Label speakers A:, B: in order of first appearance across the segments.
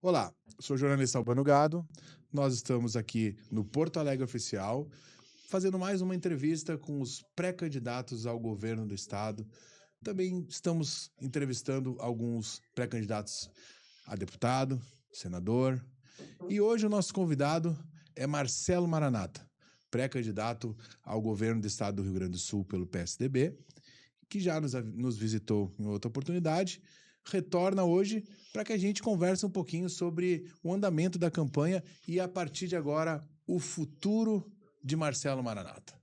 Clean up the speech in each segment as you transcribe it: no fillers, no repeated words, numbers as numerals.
A: Olá, sou o jornalista Albano Gado. Nós estamos aqui no Porto Alegre Oficial, fazendo mais uma entrevista com os pré-candidatos ao governo do estado. Também estamos entrevistando alguns pré-candidatos a deputado, senador. E hoje o nosso convidado é Marcelo Maranata, pré-candidato ao governo do estado do Rio Grande do Sul pelo PSDB, que já nos visitou em outra oportunidade, retorna hoje para que a gente converse um pouquinho sobre o andamento da campanha e, a partir de agora, o futuro de Marcelo Maranata.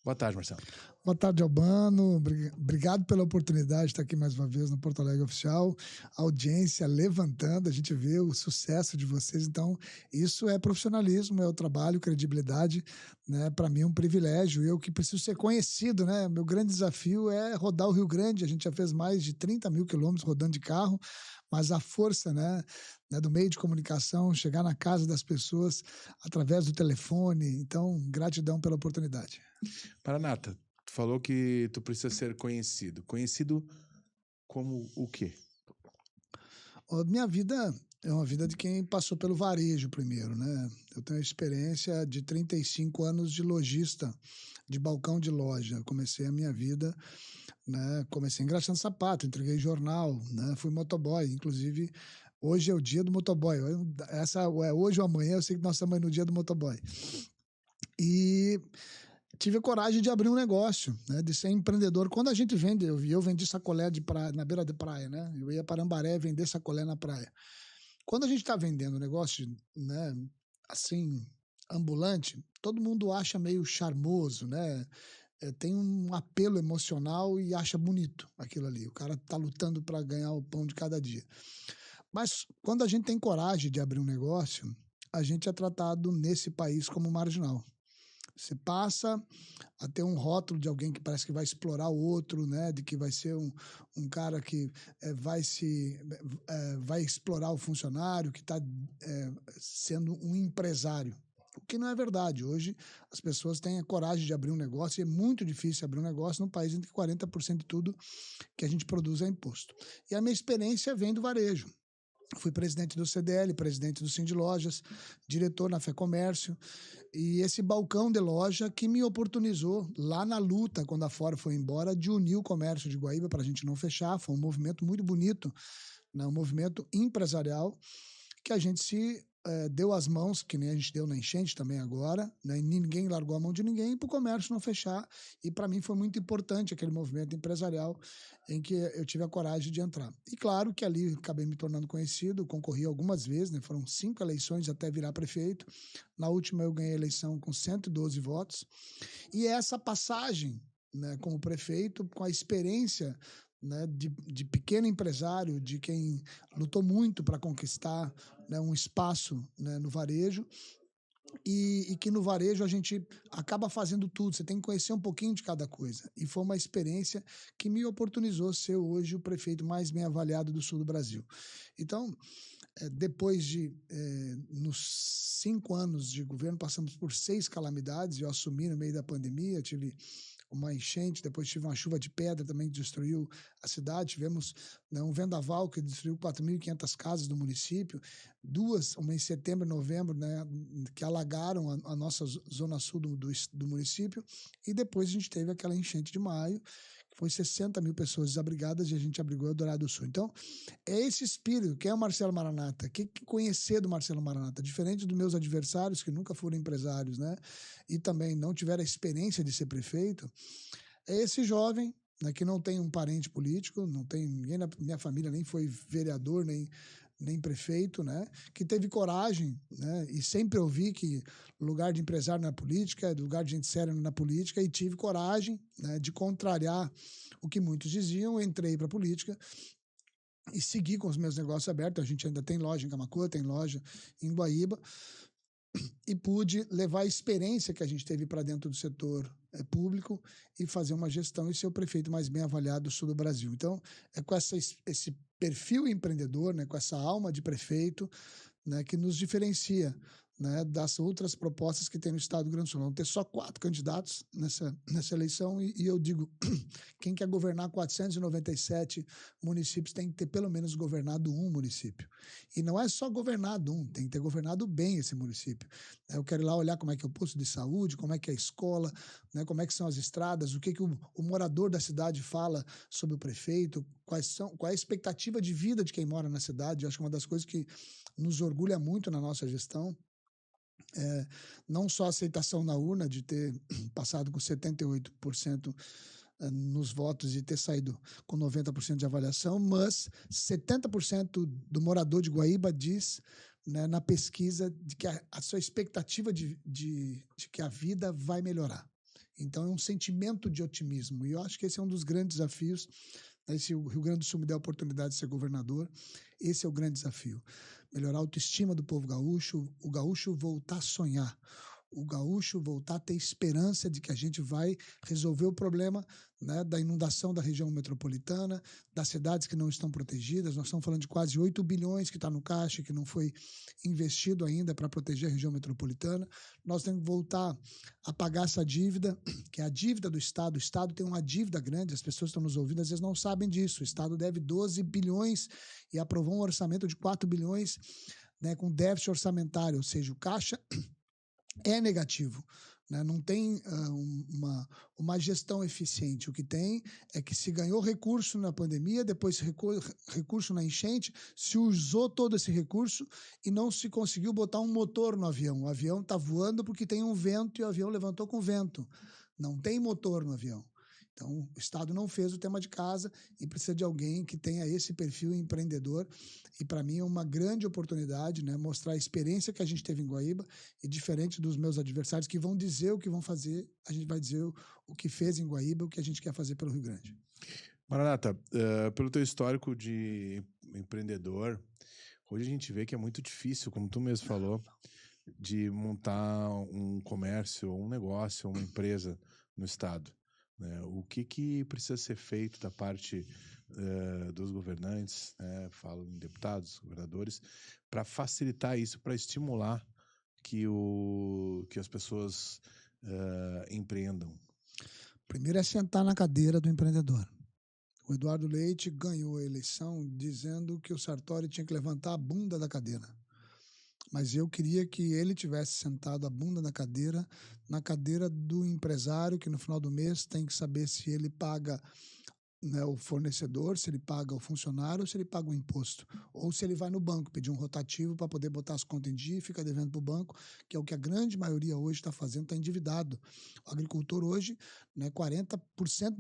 A: Boa tarde, Marcelo.
B: Boa tarde, Albano. Obrigado pela oportunidade de estar aqui mais uma vez no Porto Alegre Oficial. A audiência levantando, a gente vê o sucesso de vocês. Então, isso é profissionalismo, é o trabalho, credibilidade. Né? Para mim é um privilégio. Eu que preciso ser conhecido, né? Meu grande desafio é rodar o Rio Grande. A gente já fez mais de 30 mil quilômetros rodando de carro, mas a força, né, do meio de comunicação, chegar na casa das pessoas através do telefone. Então, gratidão pela oportunidade.
A: Maranata, tu falou que tu precisa ser conhecido. Conhecido como o quê?
B: Minha vida é uma vida de quem passou pelo varejo primeiro, né? Eu tenho a experiência de 35 anos de lojista, de balcão de loja. Eu comecei a minha vida, né? Comecei engraxando sapato, entreguei jornal, né? Fui motoboy, inclusive hoje é o dia do motoboy. Essa é hoje ou amanhã, eu sei que nós estamos aí no dia do motoboy. E tive a coragem de abrir um negócio, né, de ser empreendedor. Quando a gente vende, eu vendi sacolé de praia, na beira de praia, né? Eu ia para Ambaré vender sacolé na praia. Quando a gente está vendendo um negócio, né, assim, ambulante, todo mundo acha meio charmoso, né? Tem um apelo emocional e acha bonito aquilo ali. O cara está lutando para ganhar o pão de cada dia. Mas quando a gente tem coragem de abrir um negócio, a gente é tratado nesse país como marginal. Você passa a ter um rótulo de alguém que parece que vai explorar o outro, né? De que vai ser um cara que vai explorar o funcionário, que está sendo um empresário. O que não é verdade. Hoje as pessoas têm a coragem de abrir um negócio e é muito difícil abrir um negócio num país em que 40% de tudo que a gente produz é imposto. E a minha experiência vem do varejo. Fui presidente do CDL, presidente do Sind Lojas, diretor na FEComércio, e esse balcão de loja que me oportunizou lá na luta, quando a Ford foi embora, de unir o comércio de Guaíba para a gente não fechar. Foi um movimento muito bonito, né? Um movimento empresarial que a gente se deu as mãos, que nem a gente deu na enchente também agora, né? Ninguém largou a mão de ninguém para o comércio não fechar. E para mim foi muito importante aquele movimento empresarial em que eu tive a coragem de entrar. E claro que ali acabei me tornando conhecido, concorri algumas vezes, né? Foram 5 eleições até virar prefeito. Na última eu ganhei a eleição com 112 votos. E essa passagem, né, como prefeito, com a experiência, né, de pequeno empresário, de quem lutou muito para conquistar, né, um espaço, né, no varejo, e que no varejo a gente acaba fazendo tudo, você tem que conhecer um pouquinho de cada coisa. E foi uma experiência que me oportunizou ser hoje o prefeito mais bem avaliado do sul do Brasil. Então, depois de, nos 5 anos de governo, passamos por 6 calamidades. Eu assumi no meio da pandemia, tive uma enchente, depois tive uma chuva de pedra também que destruiu a cidade, tivemos, né, um vendaval que destruiu 4.500 casas do município, uma em setembro e novembro, né, que alagaram a nossa zona sul do município, e depois a gente teve aquela enchente de maio, que foi 60 mil pessoas desabrigadas, e a gente abrigou Eldorado do Sul. Então, é esse espírito. Quem é o Marcelo Maranata? O que conhecer do Marcelo Maranata? Diferente dos meus adversários, que nunca foram empresários, né? E também não tiveram a experiência de ser prefeito, é esse jovem, né, que não tem um parente político, não tem ninguém na minha família, nem foi vereador, nem prefeito, né? Que teve coragem, né? E sempre ouvi que lugar de empresário na política, lugar de gente séria na política, e tive coragem, né, de contrariar o que muitos diziam. Entrei para a política e segui com os meus negócios abertos. A gente ainda tem loja em Camaquã, tem loja em Guaíba, e pude levar a experiência que a gente teve para dentro do setor público e fazer uma gestão e ser o prefeito mais bem avaliado do sul do Brasil. Então, é com esse perfil empreendedor, né, com essa alma de prefeito, né, que nos diferencia, né, das outras propostas que tem no estado do Rio Grande do Sul. Vão ter só 4 candidatos nessa eleição e eu digo, quem quer governar 497 municípios tem que ter pelo menos governado um município. E não é só governado um, tem que ter governado bem esse município. Eu quero ir lá olhar como é que é o posto de saúde, como é que é a escola, né, como é que são as estradas, o que o morador da cidade fala sobre o prefeito, qual é a expectativa de vida de quem mora na cidade. Eu acho que uma das coisas que nos orgulha muito na nossa gestão não só a aceitação na urna de ter passado com 78% nos votos e ter saído com 90% de avaliação, mas 70% do morador de Guaíba diz, né, na pesquisa, de que a sua expectativa de que a vida vai melhorar. Então é um sentimento de otimismo e eu acho que esse é um dos grandes desafios. Se o Rio Grande do Sul me der a oportunidade de ser governador, esse é o grande desafio. Melhorar a autoestima do povo gaúcho, o gaúcho voltar a sonhar, o gaúcho voltar a ter esperança de que a gente vai resolver o problema, né, da inundação da região metropolitana, das cidades que não estão protegidas. Nós estamos falando de quase 8 bilhões que está no caixa, que não foi investido ainda para proteger a região metropolitana. Nós temos que voltar a pagar essa dívida, que é a dívida do Estado. O Estado tem uma dívida grande, as pessoas que estão nos ouvindo às vezes não sabem disso. O Estado deve 12 bilhões e aprovou um orçamento de 4 bilhões, né, com déficit orçamentário, ou seja, o caixa é negativo, né? Não tem uma gestão eficiente. O que tem é que se ganhou recurso na pandemia, depois recurso na enchente, se usou todo esse recurso e não se conseguiu botar um motor no avião. O avião está voando porque tem um vento e o avião levantou com vento. Não tem motor no avião. Então, o Estado não fez o tema de casa e precisa de alguém que tenha esse perfil empreendedor. E, para mim, é uma grande oportunidade, né, mostrar a experiência que a gente teve em Guaíba e, diferente dos meus adversários que vão dizer o que vão fazer, a gente vai dizer o que fez em Guaíba, o que a gente quer fazer pelo Rio Grande.
A: Maranata, pelo teu histórico de empreendedor, hoje a gente vê que é muito difícil, como tu mesmo falou, de montar um comércio, um negócio, uma empresa no Estado. Né? O que precisa ser feito da parte dos governantes, né? Falo em deputados, governadores, para facilitar isso, para estimular que as pessoas empreendam?
B: Primeiro é sentar na cadeira do empreendedor. O Eduardo Leite ganhou a eleição dizendo que o Sartori tinha que levantar a bunda da cadeira. Mas eu queria que ele tivesse sentado a bunda na cadeira do empresário, que no final do mês tem que saber se ele paga, né, o fornecedor, se ele paga o funcionário, ou se ele paga o imposto. Ou se ele vai no banco pedir um rotativo para poder botar as contas em dia e fica devendo para o banco, que é o que a grande maioria hoje está fazendo, está endividado. O agricultor hoje, né, 40%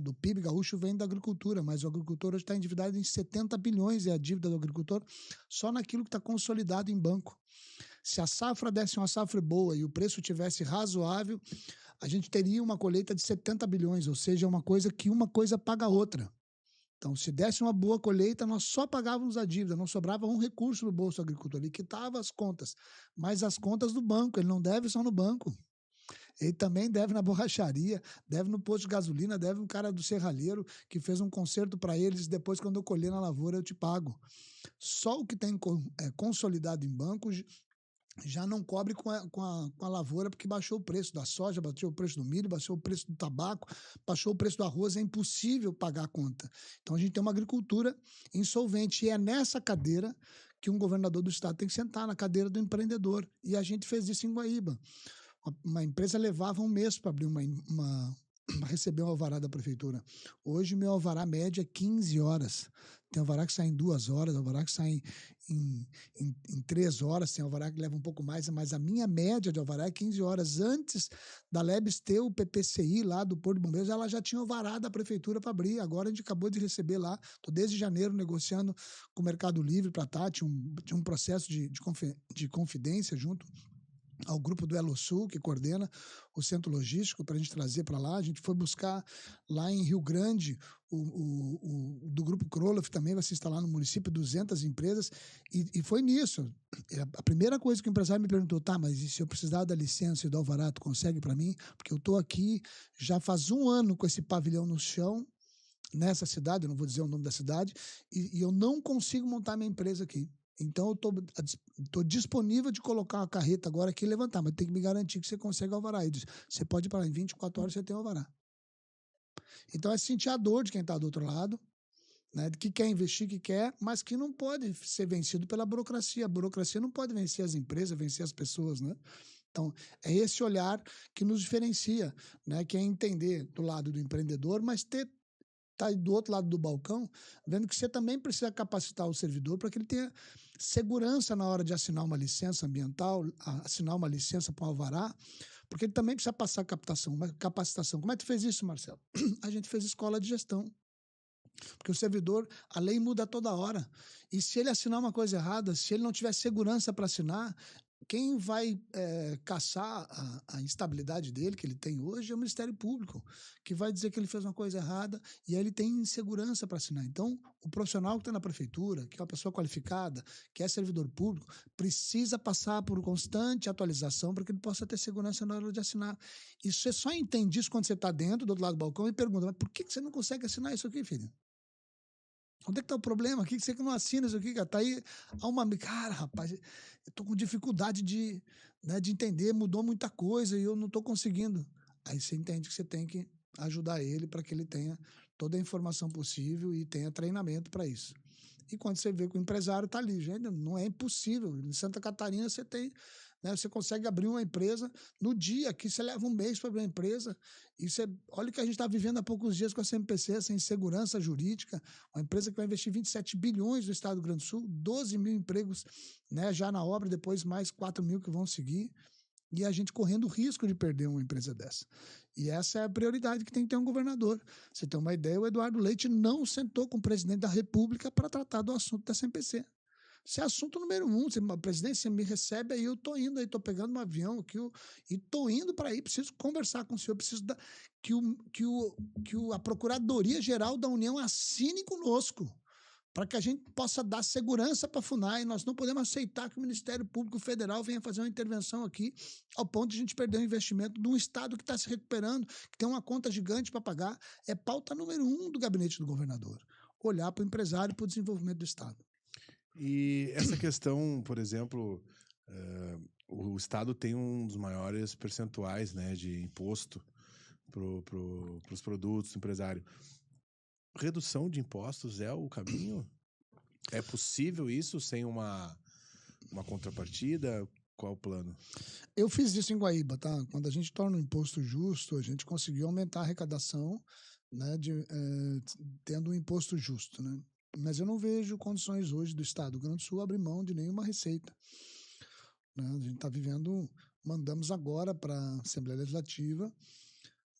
B: do PIB gaúcho vem da agricultura, mas o agricultor hoje está endividado em 70 bilhões, é a dívida do agricultor, só naquilo que está consolidado em banco. Se a safra desse uma safra boa e o preço tivesse razoável, a gente teria uma colheita de 70 bilhões, ou seja, uma coisa paga a outra. Então, se desse uma boa colheita, nós só pagávamos a dívida, não sobrava um recurso no bolso do agricultor. Ele quitava as contas, mas as contas do banco, ele não deve só no banco. Ele também deve na borracharia, deve no posto de gasolina, deve um cara do serralheiro que fez um conserto para eles, depois quando eu colher na lavoura eu te pago. Só o que tem consolidado em banco já não cobre com a lavoura, porque baixou o preço da soja, baixou o preço do milho, baixou o preço do tabaco, baixou o preço do arroz, é impossível pagar a conta. Então a gente tem uma agricultura insolvente e é nessa cadeira que um governador do estado tem que sentar, na cadeira do empreendedor. E a gente fez isso em Guaíba. Uma empresa levava um mês para abrir receber um alvará da prefeitura. Hoje, meu alvará média é 15 horas. Tem alvará que sai em 2 horas, alvará que sai em 3 horas, tem alvará que leva um pouco mais, mas a minha média de alvará é 15 horas. Antes da Lebes ter o PPCI lá do Porto de Bombeiros, ela já tinha alvará da prefeitura para abrir. Agora a gente acabou de receber lá. Estou desde janeiro negociando com o Mercado Livre para estar. Tinha um processo de confidência junto ao grupo do Elo Sul, que coordena o centro logístico, para a gente trazer para lá. A gente foi buscar lá em Rio Grande, do grupo Kroloff também vai se instalar no município, 200 empresas, e foi nisso. A primeira coisa que o empresário me perguntou, tá, mas e se eu precisar da licença e do alvará, tu consegue para mim? Porque eu estou aqui já faz 1 ano com esse pavilhão no chão, nessa cidade, eu não vou dizer o nome da cidade, e eu não consigo montar minha empresa aqui. Então, eu estou disponível de colocar uma carreta agora aqui e levantar, mas tem que me garantir que você consegue alvará. Ele diz, você pode ir para lá, em 24 horas você tem alvará. Então, é sentir a dor de quem está do outro lado, né, que quer investir, que quer, mas que não pode ser vencido pela burocracia. A burocracia não pode vencer as empresas, vencer as pessoas, né? Então, é esse olhar que nos diferencia, né? Que é entender do lado do empreendedor, mas tá aí do outro lado do balcão, vendo que você também precisa capacitar o servidor para que ele tenha segurança na hora de assinar uma licença ambiental, assinar uma licença para um alvará, porque ele também precisa passar capacitação. Como é que tu fez isso, Marcelo? A gente fez escola de gestão. Porque o servidor, a lei muda toda hora. E se ele assinar uma coisa errada, se ele não tiver segurança para assinar, quem vai caçar a instabilidade dele, que ele tem hoje, é o Ministério Público, que vai dizer que ele fez uma coisa errada e aí ele tem insegurança para assinar. Então, o profissional que está na prefeitura, que é uma pessoa qualificada, que é servidor público, precisa passar por constante atualização para que ele possa ter segurança na hora de assinar. E você só entende isso quando você está dentro, do outro lado do balcão, e pergunta, mas por que você não consegue assinar isso aqui, filho? Onde é que tá o problema? O que você que não assina isso aqui, cara? Tá aí há uma... Cara, rapaz, eu tô com dificuldade de entender, mudou muita coisa e eu não tô conseguindo. Aí você entende que você tem que ajudar ele para que ele tenha toda a informação possível e tenha treinamento para isso. E quando você vê que o empresário tá ali, gente, não é impossível. Em Santa Catarina você tem... Você consegue abrir uma empresa no dia, aqui você leva um mês para abrir uma empresa, e você, olha o que a gente está vivendo há poucos dias com a CMPC, essa insegurança jurídica, uma empresa que vai investir 27 bilhões no estado do Rio Grande do Sul, 12 mil empregos, né, já na obra, depois mais 4 mil que vão seguir, e a gente correndo o risco de perder uma empresa dessa. E essa é a prioridade que tem que ter um governador. Você tem uma ideia, o Eduardo Leite não sentou com o presidente da República para tratar do assunto da CMPC. Isso é assunto número 1. Presidente, você me recebe aí, eu tô indo aí, tô pegando um avião aqui e tô indo para aí, preciso conversar com o senhor, preciso que a Procuradoria-Geral da União assine conosco, para que a gente possa dar segurança para a FUNAI. Nós não podemos aceitar que o Ministério Público Federal venha fazer uma intervenção aqui, ao ponto de a gente perder o investimento de um Estado que está se recuperando, que tem uma conta gigante para pagar. É pauta número 1 do gabinete do governador. Olhar para o empresário e para o desenvolvimento do Estado.
A: E essa questão, por exemplo, o Estado tem um dos maiores percentuais, né, de imposto para os produtos do empresário. Redução de impostos é o caminho? É possível isso sem uma contrapartida? Qual o plano?
B: Eu fiz isso em Guaíba, tá? Quando a gente torna o imposto justo, a gente conseguiu aumentar a arrecadação, né, tendo um imposto justo, né? Mas eu não vejo condições hoje do Estado do Rio Grande do Sul abrir mão de nenhuma receita, né? A gente está vivendo, mandamos agora para a Assembleia Legislativa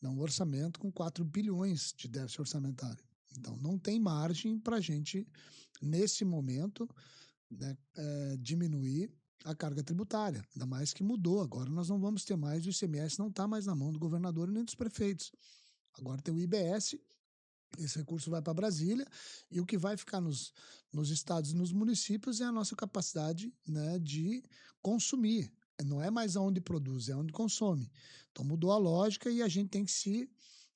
B: um orçamento com 4 bilhões de déficit orçamentário. Então, não tem margem para a gente, nesse momento, né, diminuir a carga tributária, ainda mais que mudou. Agora nós não vamos ter mais, o ICMS não está mais na mão do governador e nem dos prefeitos. Agora tem o IBS, esse recurso vai para Brasília, e o que vai ficar nos estados e nos municípios é a nossa capacidade, né, de consumir. Não é mais aonde produz, é onde consome. Então mudou a lógica e a gente tem que se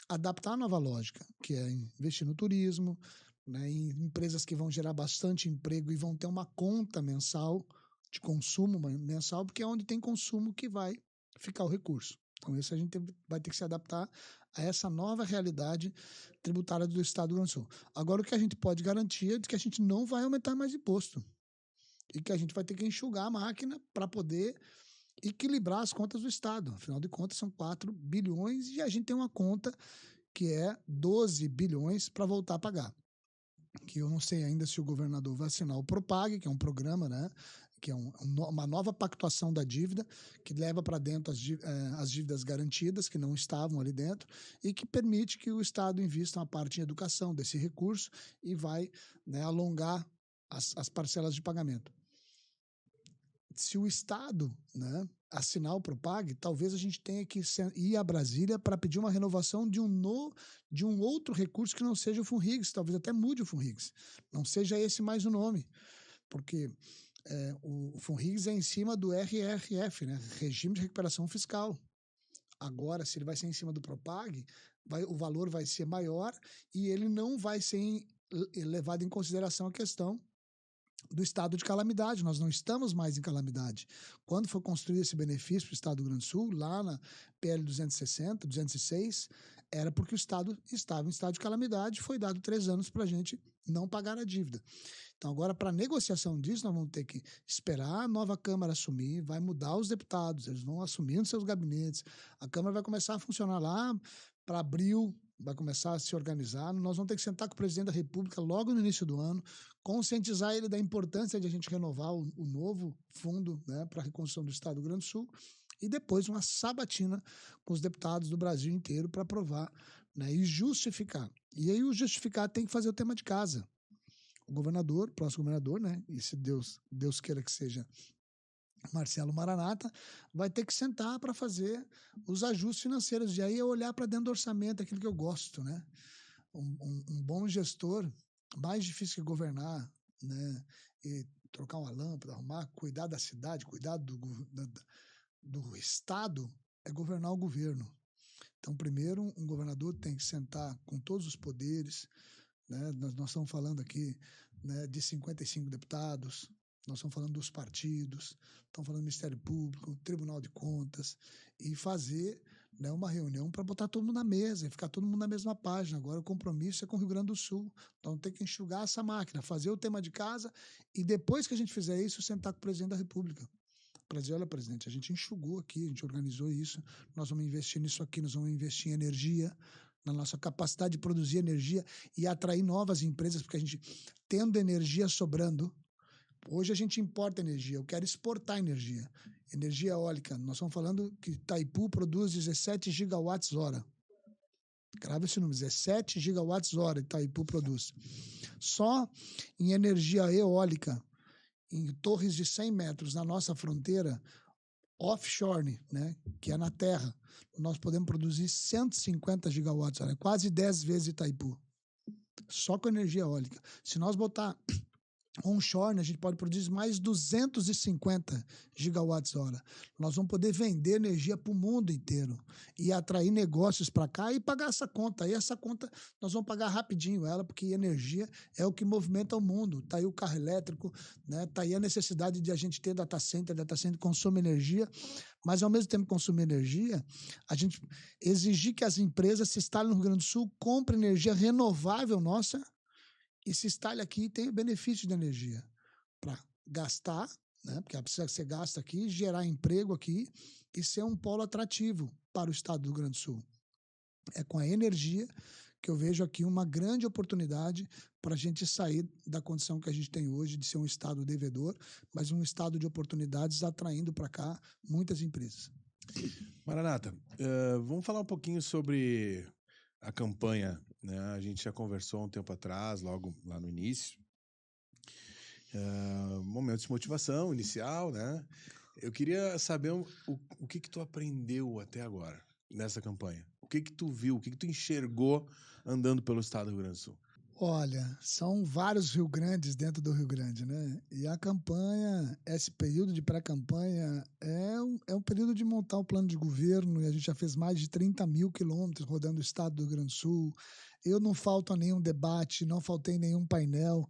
B: adaptar à nova lógica, que é investir no turismo, né, em empresas que vão gerar bastante emprego e vão ter uma conta mensal de consumo mensal, porque é onde tem consumo que vai ficar o recurso. Então, isso a gente vai ter que se adaptar a essa nova realidade tributária do Estado do Rio Grande do Sul. Agora, o que a gente pode garantir é de que a gente não vai aumentar mais imposto e que a gente vai ter que enxugar a máquina para poder equilibrar as contas do Estado. Afinal de contas, são 4 bilhões e a gente tem uma conta que é 12 bilhões para voltar a pagar. Que eu não sei ainda se o governador vai assinar o Propag, que é um programa, né, que é uma nova pactuação da dívida, que leva para dentro as dívidas garantidas, que não estavam ali dentro, e que permite que o Estado invista uma parte em educação desse recurso e vai, né, alongar as parcelas de pagamento. Se o Estado, né, assinar o Propag, talvez a gente tenha que ir a Brasília para pedir uma renovação de um outro recurso que não seja o FUNRIGS, talvez até mude o FUNRIGS, não seja esse mais o nome, porque o FUNRIGS é em cima do RRF, né, Regime de Recuperação Fiscal. Agora, se ele vai ser em cima do Propag, o valor vai ser maior e ele não vai ser levado em consideração a questão do estado de calamidade. Nós não estamos mais em calamidade. Quando foi construído esse benefício para o estado do Rio Grande do Sul, lá na PL 260, 206, era porque o estado estava em estado de calamidade, foi dado 3 anos para a gente não pagar a dívida. Então, agora, para negociação disso, nós vamos ter que esperar a nova Câmara assumir, vai mudar os deputados, eles vão assumindo seus gabinetes, a Câmara vai começar a funcionar lá para abril, vai começar a se organizar, nós vamos ter que sentar com o presidente da República logo no início do ano, conscientizar ele da importância de a gente renovar o novo fundo, né, para a reconstrução do Estado do Rio Grande do Sul, e depois uma sabatina com os deputados do Brasil inteiro para aprovar, né, e justificar. E aí o justificar tem que fazer o tema de casa. O governador, próximo governador, né, e se Deus queira que seja Marcelo Maranata, vai ter que sentar para fazer os ajustes financeiros. E aí é olhar para dentro do orçamento, aquilo que eu gosto, né? Um bom gestor, mais difícil que governar, né? E trocar uma lâmpada, arrumar, cuidar da cidade, cuidar do Estado, é governar o governo. Então, primeiro, um governador tem que sentar com todos os poderes, né? Nós estamos falando aqui, né, de 55 deputados, nós estamos falando dos partidos, estamos falando do Ministério Público, Tribunal de Contas, e fazer, né, uma reunião para botar todo mundo na mesa e ficar todo mundo na mesma página. Agora o compromisso é com o Rio Grande do Sul. Então tem que enxugar essa máquina, fazer o tema de casa e depois que a gente fizer isso, sentar com o presidente da República. Para dizer, olha, presidente, a gente enxugou aqui, a gente organizou isso, nós vamos investir nisso aqui, nós vamos investir em energia, na nossa capacidade de produzir energia e atrair novas empresas, porque a gente, tendo energia sobrando, hoje a gente importa energia, eu quero exportar energia. Energia eólica, nós estamos falando que Itaipu produz 17 gigawatts-hora. Grava esse número, 17 gigawatts-hora Itaipu produz. Só em energia eólica, em torres de 100 metros na nossa fronteira, offshore, né, que é na terra, nós podemos produzir 150 gigawatts-hora, quase 10 vezes Itaipu. Só com energia eólica. Se nós botar onshore, a gente pode produzir mais 250 gigawatts-hora. Nós vamos poder vender energia para o mundo inteiro e atrair negócios para cá e pagar essa conta. E essa conta nós vamos pagar rapidinho ela, porque energia é o que movimenta o mundo. Está aí o carro elétrico, né? Está aí a necessidade de a gente ter data center consome energia, mas ao mesmo tempo que consumir energia, a gente exigir que as empresas se instalem no Rio Grande do Sul, comprem energia renovável nossa, e se instale aqui e tenha benefício de energia para gastar, né? Porque ela precisa ser gasta aqui, gerar emprego aqui e ser um polo atrativo para o estado do Rio Grande do Sul. É com a energia que eu vejo aqui uma grande oportunidade para a gente sair da condição que a gente tem hoje de ser um estado devedor, mas um estado de oportunidades atraindo para cá muitas empresas.
A: Maranata, vamos falar um pouquinho sobre a campanha, né? A gente já conversou um tempo atrás, logo lá no início. Momento de motivação inicial, né? Eu queria saber o que tu aprendeu até agora nessa campanha. O que tu viu, o que tu enxergou andando pelo estado do Rio Grande do Sul?
B: Olha, são vários Rio Grandes dentro do Rio Grande, né? E a campanha, esse período de pré-campanha é um período de montar o plano de governo, e a gente já fez mais de 30 mil quilômetros rodando o estado do Rio Grande do Sul. Eu não falto a nenhum debate, não faltei nenhum painel.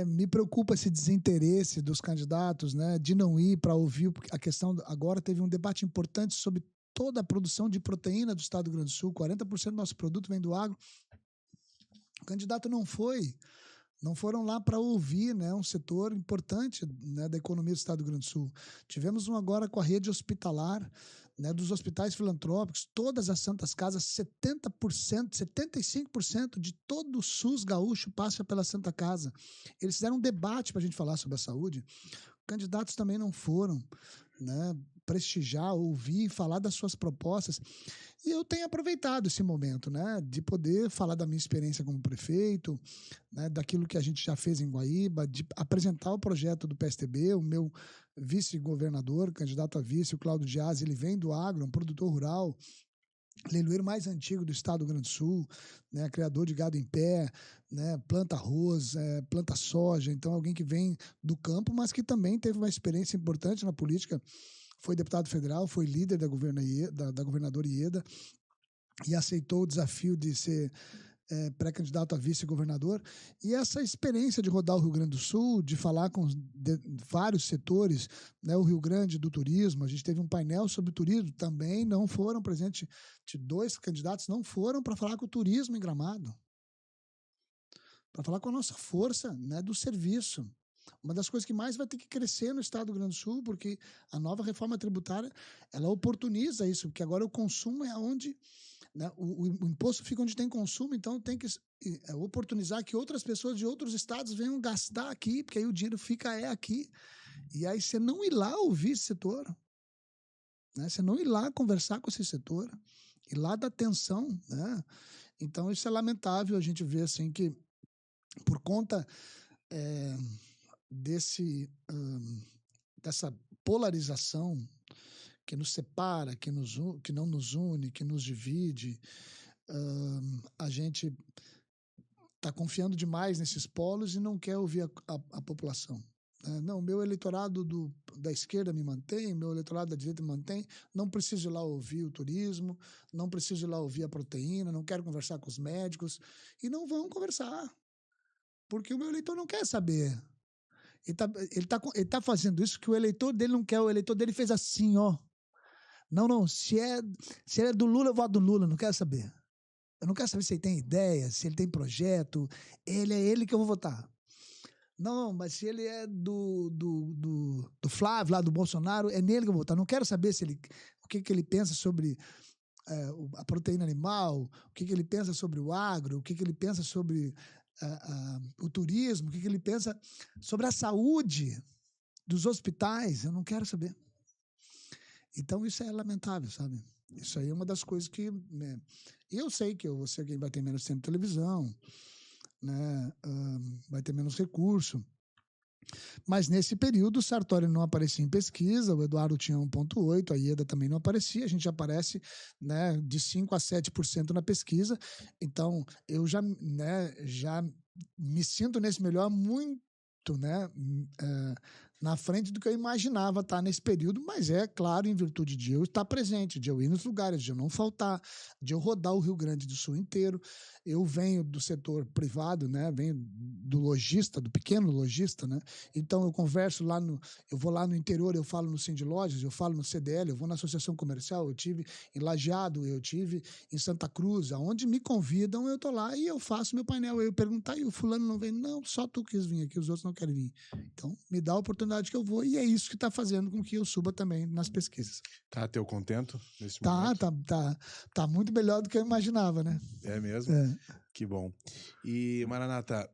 B: Me preocupa esse desinteresse dos candidatos, né, de não ir para ouvir, porque a questão, agora teve um debate importante sobre toda a produção de proteína do estado do Rio Grande do Sul, 40% do nosso produto vem do agro. O candidato não foram lá para ouvir, né, um setor importante, né, da economia do estado do Rio Grande do Sul. Tivemos um agora com a rede hospitalar, né, dos hospitais filantrópicos, todas as Santas Casas, 70%, 75% de todo o SUS gaúcho passa pela Santa Casa. Eles fizeram um debate para a gente falar sobre a saúde. Candidatos também não foram, né, prestigiar, ouvir, falar das suas propostas. E eu tenho aproveitado esse momento, né, de poder falar da minha experiência como prefeito, né, daquilo que a gente já fez em Guaíba, de apresentar o projeto do PSTB. O meu vice-governador, candidato a vice, o Cláudio Dias, ele vem do agro, um produtor rural, leiloeiro mais antigo do estado do Rio Grande do Sul, né, criador de gado em pé, né, planta arroz, planta soja. Então, alguém que vem do campo, mas que também teve uma experiência importante na política. Foi deputado federal, foi líder da governadora Ieda e aceitou o desafio de ser pré-candidato a vice-governador, e essa experiência de rodar o Rio Grande do Sul, de falar com vários setores, né, o Rio Grande do turismo, a gente teve um painel sobre turismo, também não foram presentes, de 2 candidatos não foram para falar com o turismo em Gramado, para falar com a nossa força, né, do serviço. Uma das coisas que mais vai ter que crescer no estado do Rio Grande do Sul, porque a nova reforma tributária, ela oportuniza isso, porque agora o consumo é onde, né, o imposto fica onde tem consumo, então tem que oportunizar que outras pessoas de outros estados venham gastar aqui, porque aí o dinheiro fica aqui. E aí você não ir lá ouvir esse setor, né? Você não ir lá conversar com esse setor, ir lá dar atenção, né? Então isso é lamentável, a gente vê assim que por conta dessa polarização que nos separa, que não nos une, que nos divide, a gente está confiando demais nesses polos e não quer ouvir a população. Não, meu eleitorado da esquerda me mantém, meu eleitorado da direita me mantém, não preciso ir lá ouvir o turismo, não preciso ir lá ouvir a proteína, não quero conversar com os médicos, e não vão conversar, porque o meu eleitor não quer saber. Ele tá fazendo isso que o eleitor dele não quer, o eleitor dele fez assim, ó. Não, se é do Lula, eu voto do Lula, não quero saber. Eu não quero saber se ele tem ideia, se ele tem projeto, é ele que eu vou votar. Não, mas se ele é do Flávio, lá do Bolsonaro, é nele que eu vou votar. Não quero saber o que ele pensa sobre a proteína animal, o que ele pensa sobre o agro, o que ele pensa sobre o turismo, o que ele pensa sobre a saúde dos hospitais. Eu não quero saber. Então, isso é lamentável, sabe? Isso aí é uma das coisas que... né, eu sei que eu vou ser quem vai ter menos tempo de televisão, né, vai ter menos recurso. Mas nesse período o Sartori não aparecia em pesquisa, o Eduardo tinha 1,8%, a Ieda também não aparecia, a gente aparece, né, de 5% a 7% na pesquisa. Então eu já me sinto nesse melhor muito, né, na frente do que eu imaginava estar nesse período, mas é claro, em virtude de eu estar presente, de eu ir nos lugares, de eu não faltar, de eu rodar o Rio Grande do Sul inteiro. Eu venho do setor privado, né? Venho do lojista, do pequeno lojista, né? Então eu converso eu vou lá no interior, eu falo no Cindy Lojas, eu falo no CDL, eu vou na associação comercial, eu tive em Lajeado, eu tive em Santa Cruz, aonde me convidam, eu tô lá e eu faço meu painel. Eu perguntar e o fulano não vem, não, só tu quis vir aqui, os outros não querem vir. Então me dá a oportunidade que eu vou, e é isso que está fazendo com que eu suba também nas pesquisas.
A: Tá teu contento nesse momento?
B: Tá muito melhor do que eu imaginava, né?
A: É mesmo?
B: É.
A: Que bom. E, Maranata,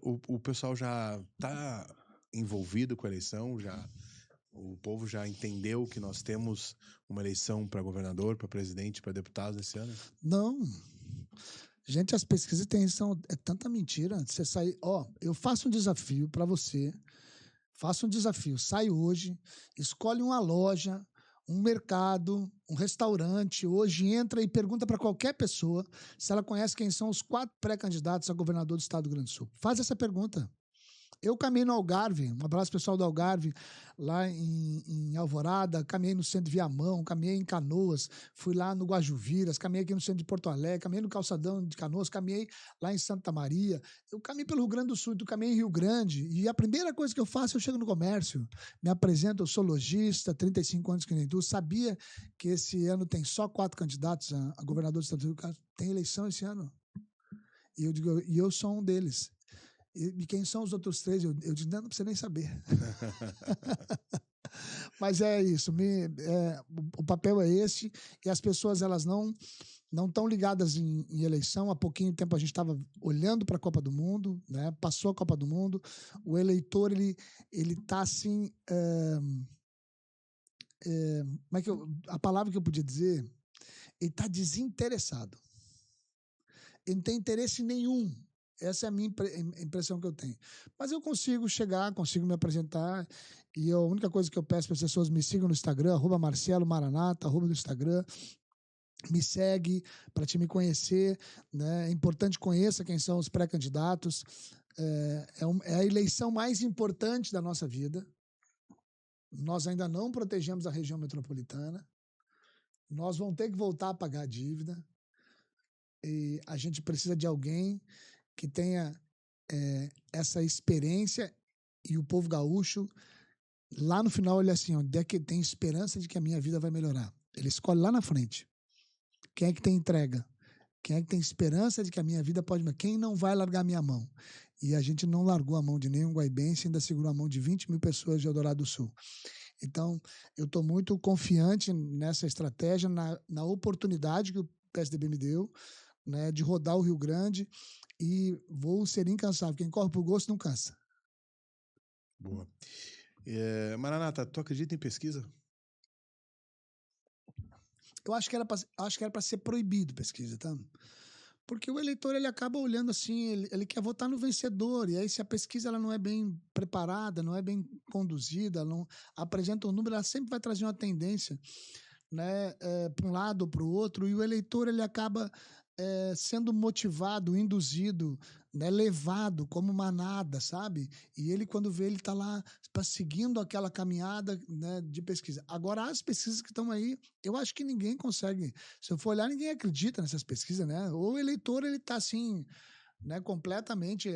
A: o pessoal já está envolvido com a eleição, o povo já entendeu que nós temos uma eleição para governador, para presidente, para deputados esse ano?
B: Não. Gente, as pesquisas é tanta mentira. Você sai, eu faço um desafio para você. Faça um desafio. Sai hoje, escolhe uma loja, um mercado, um restaurante. Hoje entra e pergunta para qualquer pessoa se ela conhece quem são os 4 pré-candidatos a governador do estado do Rio Grande do Sul. Faz essa pergunta. Eu caminhei no Algarve, um abraço pessoal do Algarve, lá em Alvorada, caminhei no centro de Viamão, caminhei em Canoas, fui lá no Guajuviras, caminhei aqui no centro de Porto Alegre, caminhei no Calçadão de Canoas, caminhei lá em Santa Maria, eu caminhei pelo Rio Grande do Sul, eu caminhei em Rio Grande, e a primeira coisa que eu faço, eu chego no comércio, me apresento, eu sou lojista, 35 anos que nem tu, sabia que esse ano tem só 4 candidatos a governador do estado do Rio Grande do Sul, tem eleição esse ano, e eu sou um deles. E quem são os outros 3? Eu digo, não precisa nem saber. Mas é isso. O papel é esse. E as pessoas elas não estão ligadas em eleição. Há pouquinho tempo a gente estava olhando para a Copa do Mundo, né? Passou a Copa do Mundo. O eleitor ele está assim. A palavra que eu podia dizer, ele está desinteressado. Ele não tem interesse nenhum. Essa é a minha impressão que eu tenho. Mas eu consigo chegar, consigo me apresentar, e a única coisa que eu peço para as pessoas me sigam no Instagram, @MarceloMaranata, no Instagram, me segue para te me conhecer, né? É importante conheça quem são os pré-candidatos. É a eleição mais importante da nossa vida. Nós ainda não protegemos a região metropolitana. Nós vamos ter que voltar a pagar a dívida. E a gente precisa de alguém que tenha essa experiência, e o povo gaúcho, lá no final, olha assim, onde é que tem esperança de que a minha vida vai melhorar? Ele escolhe lá na frente. Quem é que tem entrega? Quem é que tem esperança de que a minha vida pode melhorar? Quem não vai largar a minha mão? E a gente não largou a mão de nenhum guaibense, ainda segurou a mão de 20 mil pessoas de Eldorado do Sul. Então, eu estou muito confiante nessa estratégia, na oportunidade que o PSDB me deu, né, de rodar o Rio Grande, e vou ser incansável. Quem corre por gosto não cansa.
A: Boa. Maranata, tu acredita em pesquisa?
B: Eu acho que era para ser proibido pesquisa, tá? Porque o eleitor, ele acaba olhando assim, ele quer votar no vencedor, e aí se a pesquisa ela não é bem preparada, não é bem conduzida, não apresenta um número, ela sempre vai trazer uma tendência, né, para um lado ou para o outro, e o eleitor ele acaba sendo motivado, induzido, né, levado como manada, sabe? E ele, quando vê, ele está lá seguindo aquela caminhada, né, de pesquisa. Agora, as pesquisas que estão aí, eu acho que ninguém consegue. Se eu for olhar, ninguém acredita nessas pesquisas, né? O eleitor, ele está assim, né, completamente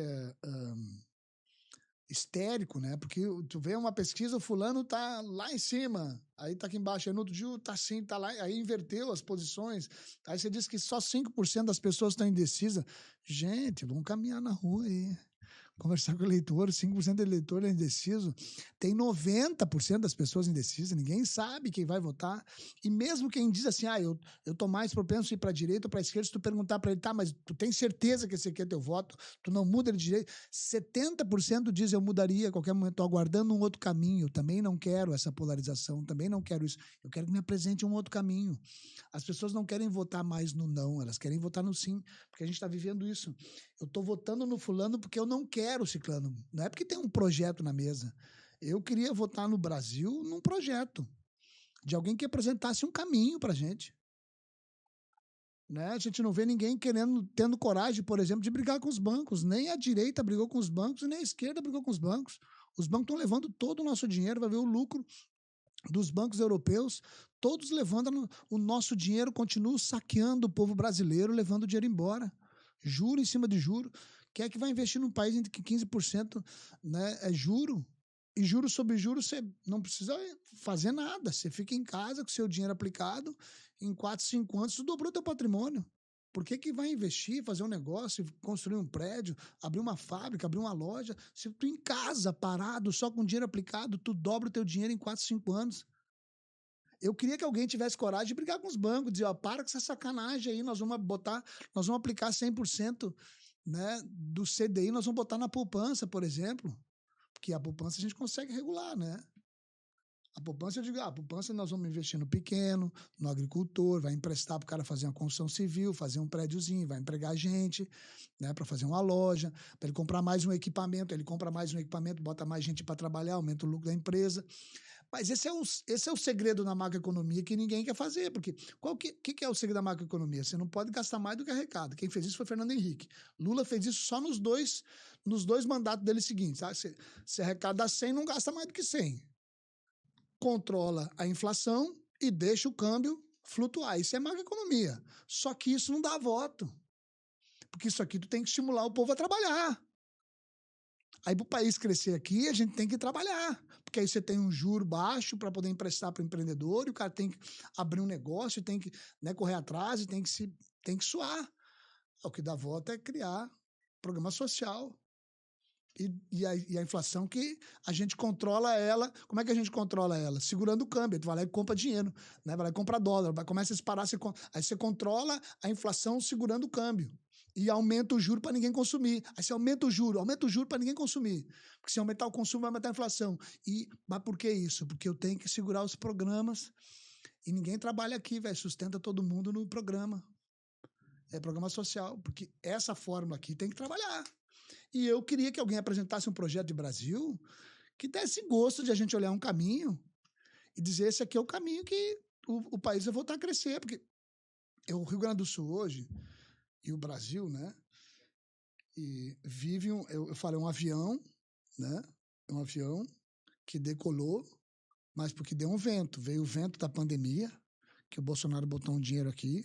B: histérico, né? Porque tu vê uma pesquisa, o fulano tá lá em cima, aí tá aqui embaixo, aí no outro dia tá assim, tá lá, aí inverteu as posições, aí você diz que só 5% das pessoas estão indecisas. Gente, vamos caminhar na rua aí, conversar com o eleitor, 5% do eleitor é indeciso, tem 90% das pessoas indecisas, ninguém sabe quem vai votar, e mesmo quem diz assim, eu tô mais propenso a ir para a direita ou para a esquerda, se tu perguntar para ele, tá, mas tu tem certeza que esse aqui é teu voto, tu não muda de direita, 70% diz eu mudaria a qualquer momento, tô aguardando um outro caminho, também não quero essa polarização, também não quero isso, eu quero que me apresente um outro caminho. As pessoas não querem votar mais no não, elas querem votar no sim, porque a gente está vivendo isso. Eu estou votando no fulano porque eu não quero o ciclano. Não é porque tem um projeto na mesa. Eu queria votar no Brasil num projeto de alguém que apresentasse um caminho para a gente. Né? A gente não vê ninguém tendo coragem, por exemplo, de brigar com os bancos. Nem a direita brigou com os bancos, nem a esquerda brigou com os bancos. Os bancos estão levando todo o nosso dinheiro, vai ver o lucro dos bancos europeus, todos levando o nosso dinheiro, continuam saqueando o povo brasileiro, levando o dinheiro embora. Juro em cima de juro. Quem é que vai investir num país em que 15%, né, é juro? E juro sobre juros, você não precisa fazer nada. Você fica em casa com seu dinheiro aplicado, em 4, 5 anos, tu dobrou teu patrimônio. Por que vai investir, fazer um negócio, construir um prédio, abrir uma fábrica, abrir uma loja? Se tu em casa, parado, só com dinheiro aplicado, tu dobra o teu dinheiro em 4, 5 anos. Eu queria que alguém tivesse coragem de brigar com os bancos, dizer, ó, para com essa sacanagem aí, nós vamos aplicar 100%, né, do CDI, nós vamos botar na poupança, por exemplo, porque a poupança a gente consegue regular, né? A poupança, eu digo, a poupança nós vamos investir no pequeno, no agricultor, vai emprestar para o cara fazer uma construção civil, fazer um prédiozinho, vai empregar gente, né, para fazer uma loja, para ele comprar mais um equipamento, ele compra mais um equipamento, bota mais gente para trabalhar, aumenta o lucro da empresa. Mas esse é o segredo na macroeconomia que ninguém quer fazer, porque que é o segredo da macroeconomia? Você não pode gastar mais do que arrecada. Quem fez isso foi Fernando Henrique. Lula fez isso só nos dois mandatos dele seguintes. Sabe? Você arrecada 100, não gasta mais do que 100. Controla a inflação e deixa o câmbio flutuar. Isso é macroeconomia. Só que isso não dá voto. Porque isso aqui tu tem que estimular o povo a trabalhar. Aí, para o país crescer aqui, a gente tem que trabalhar. Porque aí você tem um juro baixo para poder emprestar para o empreendedor, e o cara tem que abrir um negócio, tem que, né, correr atrás e tem que suar. O que dá voto é criar programa social. E a inflação que a gente controla ela. Como é que a gente controla ela? Segurando o câmbio. Tu vai lá e compra dinheiro, né? Vai lá e compra dólar. Começa a disparar, aí você controla a inflação segurando o câmbio. E aumenta o juro para ninguém consumir. Aí você aumenta o juro para ninguém consumir. Porque se aumentar o consumo, vai aumentar a inflação. Mas por que isso? Porque eu tenho que segurar os programas. E ninguém trabalha aqui, velho. Sustenta todo mundo no programa. É programa social. Porque essa fórmula aqui tem que trabalhar. E eu queria que alguém apresentasse um projeto de Brasil que desse gosto de a gente olhar um caminho e dizer esse aqui é o caminho que o país vai voltar a crescer. Porque o Rio Grande do Sul hoje e o Brasil, né? E vive eu falei, um avião, né? Um avião que decolou, mas porque deu um vento. Veio o vento da pandemia, que o Bolsonaro botou um dinheiro aqui,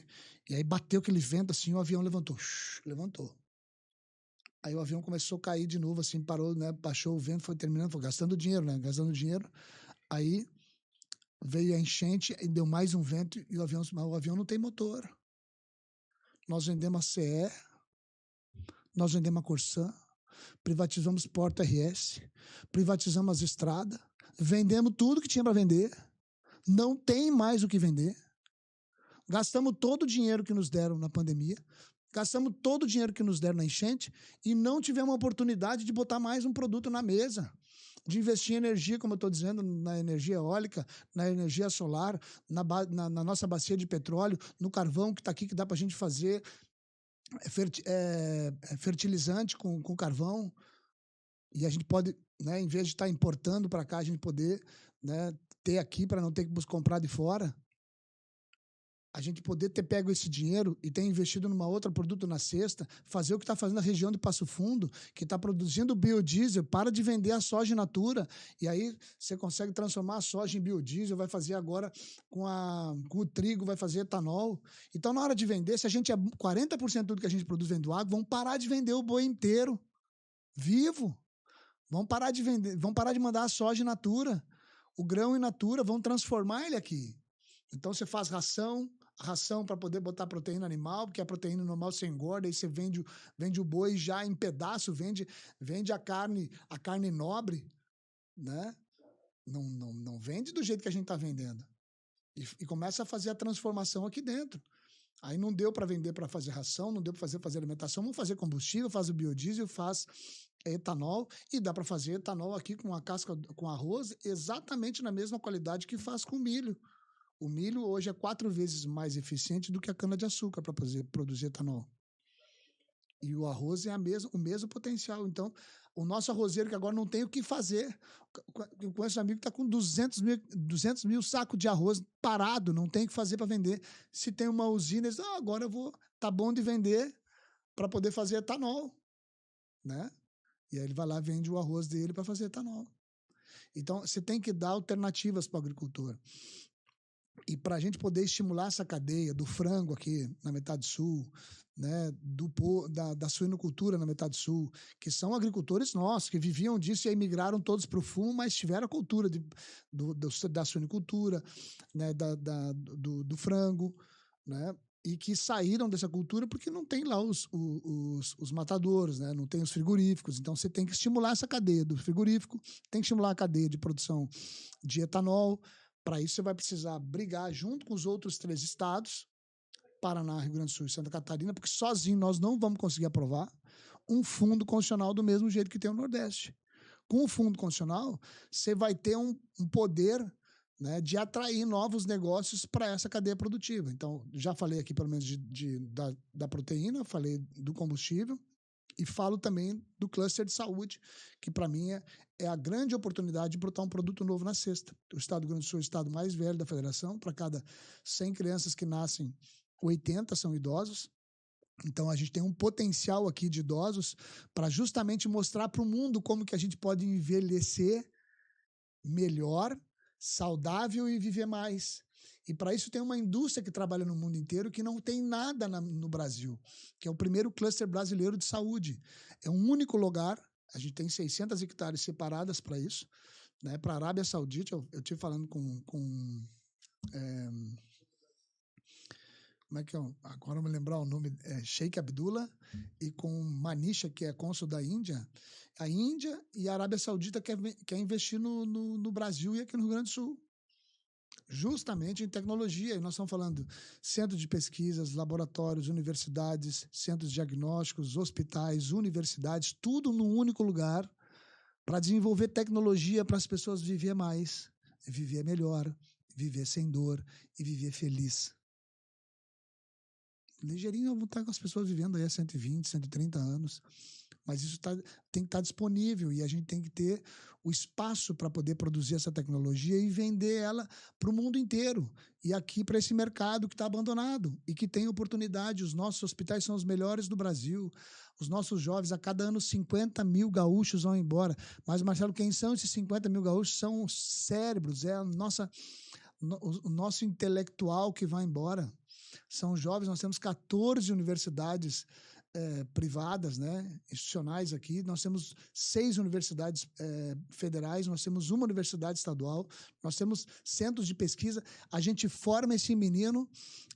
B: e aí bateu aquele vento assim, o avião levantou. Levantou. Aí o avião começou a cair de novo, assim, parou, né? Baixou o vento, foi terminando, foi gastando dinheiro, né? Gastando dinheiro. Aí veio a enchente e deu mais um vento e o avião não tem motor. Nós vendemos a CE, nós vendemos a Corsã, privatizamos Porto RS, privatizamos as estradas, vendemos tudo que tinha para vender, não tem mais o que vender. Gastamos todo o dinheiro que nos deram na pandemia, gastamos todo o dinheiro que nos deram na enchente e não tivemos a oportunidade de botar mais um produto na mesa, de investir em energia, como eu estou dizendo, na energia eólica, na energia solar, na nossa bacia de petróleo, no carvão que está aqui, que dá para a gente fazer fertilizante com carvão. E a gente pode, né, em vez de estar importando para cá, a gente poder, né, ter aqui para não ter que comprar de fora. A gente poder ter pego esse dinheiro e ter investido numa outra produto na cesta, fazer o que está fazendo a região de Passo Fundo, que está produzindo biodiesel, para de vender a soja in natura, e aí você consegue transformar a soja em biodiesel, vai fazer agora com o trigo, vai fazer etanol. Então, na hora de vender, se a gente é 40% de tudo que a gente produz vendo água, vamos parar de vender o boi inteiro, vivo. Vamos parar de vender, vamos parar de mandar a soja in natura, o grão in natura, vamos transformar ele aqui. Então, você faz ração para poder botar proteína animal, porque a proteína normal você engorda, aí você vende o boi já em pedaço, vende a carne nobre, né? Não vende do jeito que a gente está vendendo. E começa a fazer a transformação aqui dentro. Aí não deu para vender para fazer ração, não deu para fazer alimentação, vamos fazer combustível, faz o biodiesel, faz etanol, e dá para fazer etanol aqui com a casca, com arroz, exatamente na mesma qualidade que faz com milho. O milho hoje é 4 vezes mais eficiente do que a cana-de-açúcar para produzir etanol. E o arroz é o mesmo potencial. Então, o nosso arrozeiro que agora não tem o que fazer. Eu conheço um amigo que está com 200 mil sacos de arroz parado, não tem o que fazer para vender. Se tem uma usina, ele diz, agora tá bom de vender para poder fazer etanol. Né? E aí ele vai lá e vende o arroz dele para fazer etanol. Então, você tem que dar alternativas para o agricultor. E para a gente poder estimular essa cadeia do frango aqui na metade sul, né, da suinocultura na metade sul, que são agricultores nossos, que viviam disso e aí migraram todos para o fumo, mas tiveram a cultura da suinocultura, né, do frango, né, e que saíram dessa cultura porque não tem lá os matadouros, né, não tem os frigoríficos. Então você tem que estimular essa cadeia do frigorífico, tem que estimular a cadeia de produção de etanol. Para isso, você vai precisar brigar junto com os outros 3 estados, Paraná, Rio Grande do Sul e Santa Catarina, porque sozinho nós não vamos conseguir aprovar um fundo constitucional do mesmo jeito que tem o Nordeste. Com o fundo constitucional, você vai ter um poder, né, de atrair novos negócios para essa cadeia produtiva. Então, já falei aqui pelo menos da proteína, falei do combustível, e falo também do cluster de saúde, que para mim é a grande oportunidade de botar um produto novo na cesta. O Estado do Rio Grande do Sul é o estado mais velho da federação. Para cada 100 crianças que nascem, 80 são idosos. Então, a gente tem um potencial aqui de idosos para justamente mostrar para o mundo como que a gente pode envelhecer melhor, saudável e viver mais. E para isso tem uma indústria que trabalha no mundo inteiro que não tem nada no Brasil, que é o primeiro cluster brasileiro de saúde. É um único lugar, a gente tem 600 hectares separadas para isso, né? Para a Arábia Saudita, eu estive falando com como é que é? Agora eu vou lembrar o nome, Sheikh Abdullah, e com Manisha, que é cônsul da Índia. A Índia e a Arábia Saudita quer investir no Brasil e aqui no Rio Grande do Sul. Justamente em tecnologia, e nós estamos falando centros de pesquisas, laboratórios, universidades, centros diagnósticos, hospitais, universidades, tudo num único lugar para desenvolver tecnologia para as pessoas viver mais, viver melhor, viver sem dor e viver feliz. Ligeirinho vão estar com as pessoas vivendo aí há 120, 130 anos, mas isso tem que estar disponível e a gente tem que ter o espaço para poder produzir essa tecnologia e vender ela para o mundo inteiro. E aqui para esse mercado que está abandonado e que tem oportunidade. Os nossos hospitais são os melhores do Brasil. Os nossos jovens, a cada ano, 50 mil gaúchos vão embora. Mas, Marcelo, quem são esses 50 mil gaúchos? São os cérebros, é a o nosso intelectual que vai embora. São jovens, nós temos 14 universidades privadas, né, institucionais aqui, nós temos 6 universidades federais, nós temos uma universidade estadual, nós temos centros de pesquisa, a gente forma esse menino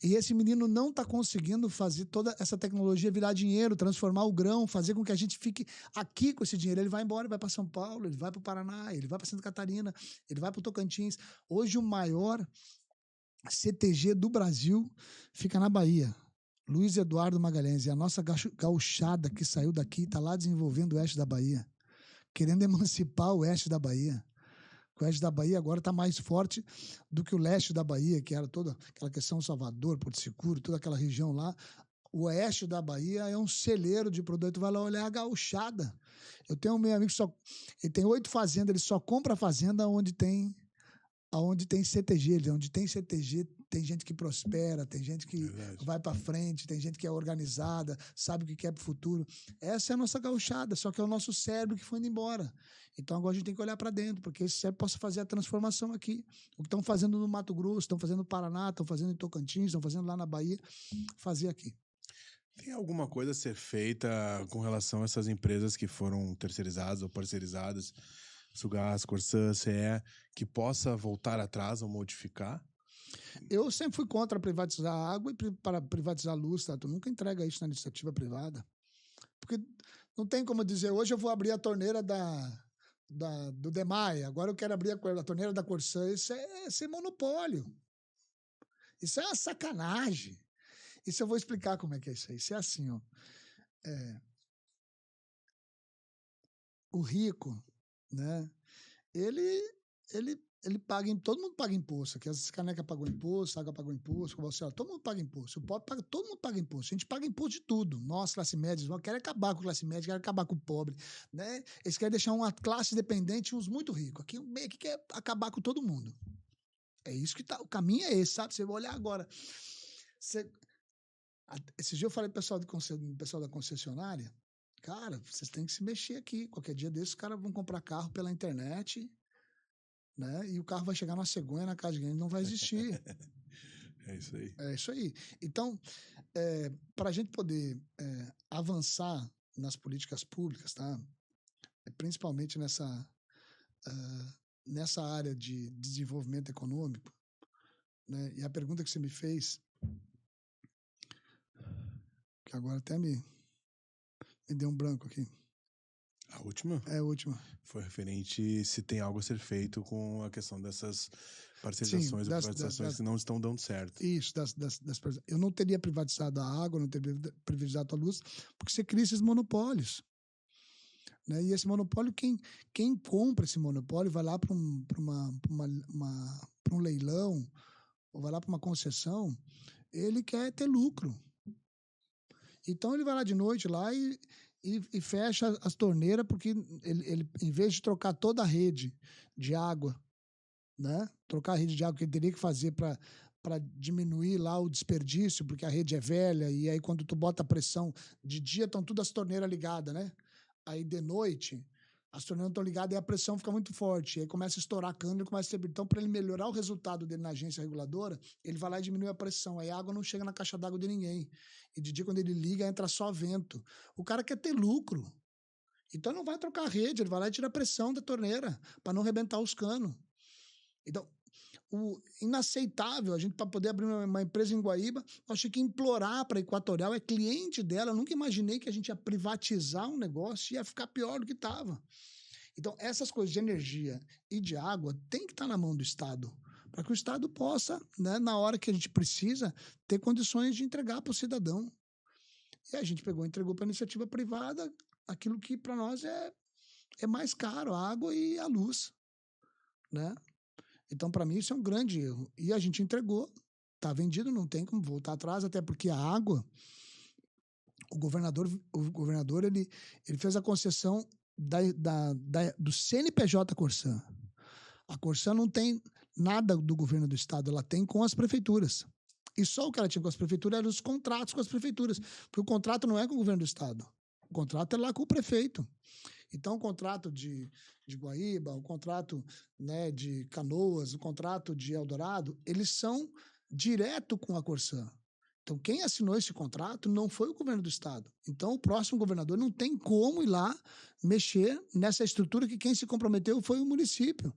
B: e esse menino não está conseguindo fazer toda essa tecnologia virar dinheiro, transformar o grão, fazer com que a gente fique aqui com esse dinheiro. Ele vai embora, ele vai para São Paulo, ele vai para o Paraná, ele vai para Santa Catarina, ele vai para o Tocantins. Hoje o maior CTG do Brasil fica na Bahia. Luiz Eduardo Magalhães, e a nossa gauchada que saiu daqui está lá desenvolvendo o oeste da Bahia, querendo emancipar o oeste da Bahia. O oeste da Bahia agora está mais forte do que o leste da Bahia, que era toda aquela questão Salvador, Porto Seguro, toda aquela região lá. O oeste da Bahia é um celeiro de produto. Vai lá olhar a gauchada. Eu tenho um meu amigo que ele tem 8 fazendas, ele só compra fazenda onde tem CTG, onde tem CTG, tem gente que prospera, tem gente que vai para frente, tem gente que é organizada, sabe o que quer para o futuro. Essa é a nossa gauchada, só que é o nosso cérebro que foi indo embora. Então agora a gente tem que olhar para dentro, porque esse cérebro possa fazer a transformação aqui. O que estão fazendo no Mato Grosso, estão fazendo no Paraná, estão fazendo em Tocantins, estão fazendo lá na Bahia, fazer aqui.
A: Tem alguma coisa a ser feita com relação a essas empresas que foram terceirizadas ou parceirizadas, Sulgás, Corsã, CE, que possa voltar atrás ou modificar?
B: Eu sempre fui contra privatizar a água e para privatizar a luz, tá? Tu nunca entrega isso na iniciativa privada. Porque não tem como dizer, hoje eu vou abrir a torneira do DEMAI, agora eu quero abrir a torneira da Corsã. Isso é ser monopólio. Isso é uma sacanagem. Isso eu vou explicar como é que é isso aí. Isso é assim, ó. O rico, né? Ele paga, todo mundo paga imposto. Aqui as canecas pagou imposto, a água pagou imposto, todo mundo paga imposto. O pobre paga, todo mundo paga imposto. A gente paga imposto de tudo. Nós, classe média, querem acabar com a classe média, querem acabar com o pobre, né? Eles querem deixar uma classe dependente e uns muito ricos. Aqui meio que quer acabar com todo mundo. É isso que tá. O caminho é esse, sabe? Você vai olhar agora. Esse dia eu falei pro pessoal da concessionária, cara, vocês têm que se mexer aqui. Qualquer dia desses, os caras vão comprar carro pela internet, né? E o carro vai chegar na cegonha, na casa de alguém, não vai existir.
A: É isso aí.
B: É isso aí. Então, para a gente poder avançar nas políticas públicas, tá? Principalmente nessa área de desenvolvimento econômico, né? E a pergunta que você me fez, que agora até me deu um branco aqui.
A: A última?
B: É a última.
A: Foi referente se tem algo a ser feito com a questão dessas parcerizações ou privatizações que não estão dando certo.
B: Isso, eu não teria privatizado a água, não teria privatizado a luz, porque você cria esses monopólios. Né? E esse monopólio, quem compra esse monopólio vai lá para um leilão, ou vai lá para uma concessão, ele quer ter lucro. Então ele vai lá de noite lá e fecha as torneiras, porque ele, em vez de trocar toda a rede de água, né? Trocar a rede de água que ele teria que fazer para diminuir lá o desperdício, porque a rede é velha, e aí quando tu bota a pressão, de dia estão todas as torneiras ligadas, né? Aí de noite as torneiras estão ligadas e a pressão fica muito forte, e aí começa a estourar cano e começa a ter... Então, para ele melhorar o resultado dele na agência reguladora, ele vai lá e diminui a pressão, aí a água não chega na caixa d'água de ninguém. E de dia, quando ele liga, entra só vento. O cara quer ter lucro. Então, não vai trocar a rede, ele vai lá e tira a pressão da torneira para não arrebentar os canos. Então, o inaceitável, a gente, para poder abrir uma empresa em Guaíba, nós tínhamos que implorar para a Equatorial, é cliente dela. Eu nunca imaginei que a gente ia privatizar um negócio e ia ficar pior do que estava. Então, essas coisas de energia e de água tem que estar na mão do Estado, para que o Estado possa, né, na hora que a gente precisa, ter condições de entregar para o cidadão. E a gente pegou e entregou para a iniciativa privada aquilo que para nós é mais caro, a água e a luz, né? Então, para mim, isso é um grande erro. E a gente entregou, está vendido, não tem como voltar atrás, até porque a água, o governador ele fez a concessão do CNPJ Corsã. A Corsã não tem nada do governo do estado, ela tem com as prefeituras. E só o que ela tinha com as prefeituras eram os contratos com as prefeituras, porque o contrato não é com o governo do estado, o contrato é lá com o prefeito. Então, o contrato de Guaíba, o contrato, né, de Canoas, o contrato de Eldorado, eles são direto com a Corsã. Então, quem assinou esse contrato não foi o governo do estado. Então, o próximo governador não tem como ir lá mexer nessa estrutura que quem se comprometeu foi o município.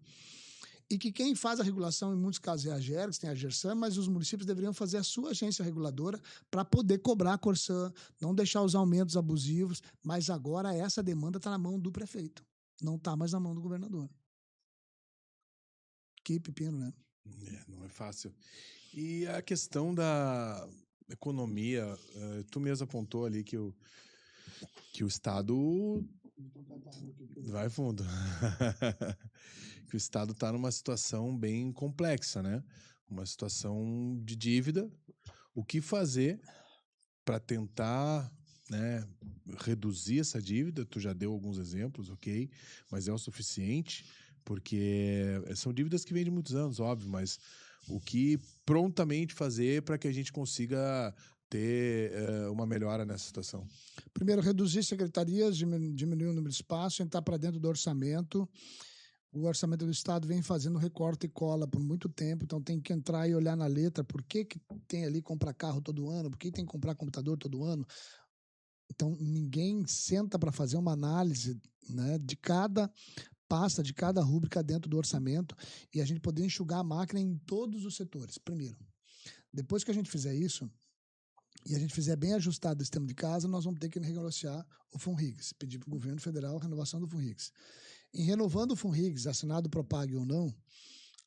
B: E que quem faz a regulação, em muitos casos, é a Gergs, tem a Gersan, mas os municípios deveriam fazer a sua agência reguladora para poder cobrar a Corsã, não deixar os aumentos abusivos, mas agora essa demanda está na mão do prefeito, não está mais na mão do governador. Que pepino, né?
A: Não é fácil. E a questão da economia, tu mesmo apontou ali que o Estado vai fundo. Que o Estado está numa situação bem complexa, né? Uma situação de dívida. O que fazer para tentar, né, reduzir essa dívida? Tu já deu alguns exemplos, ok, mas é o suficiente? Porque são dívidas que vêm de muitos anos, óbvio, mas o que prontamente fazer para que a gente consiga ter uma melhora nessa situação?
B: Primeiro, reduzir secretarias, diminuir o número de espaço, entrar para dentro do orçamento. O orçamento do Estado vem fazendo recorte e cola por muito tempo, então tem que entrar e olhar na letra por que tem ali comprar carro todo ano, por que tem que comprar computador todo ano. Então, ninguém senta para fazer uma análise, né, de cada pasta, de cada rúbrica dentro do orçamento e a gente poder enxugar a máquina em todos os setores, primeiro. Depois que a gente fizer isso, e a gente fizer bem ajustado o sistema de casa, nós vamos ter que renegociar o FUNRIGS, pedir para o governo federal a renovação do FUNRIGS. Em renovando o FUNRIGS, assinado Propag ou não,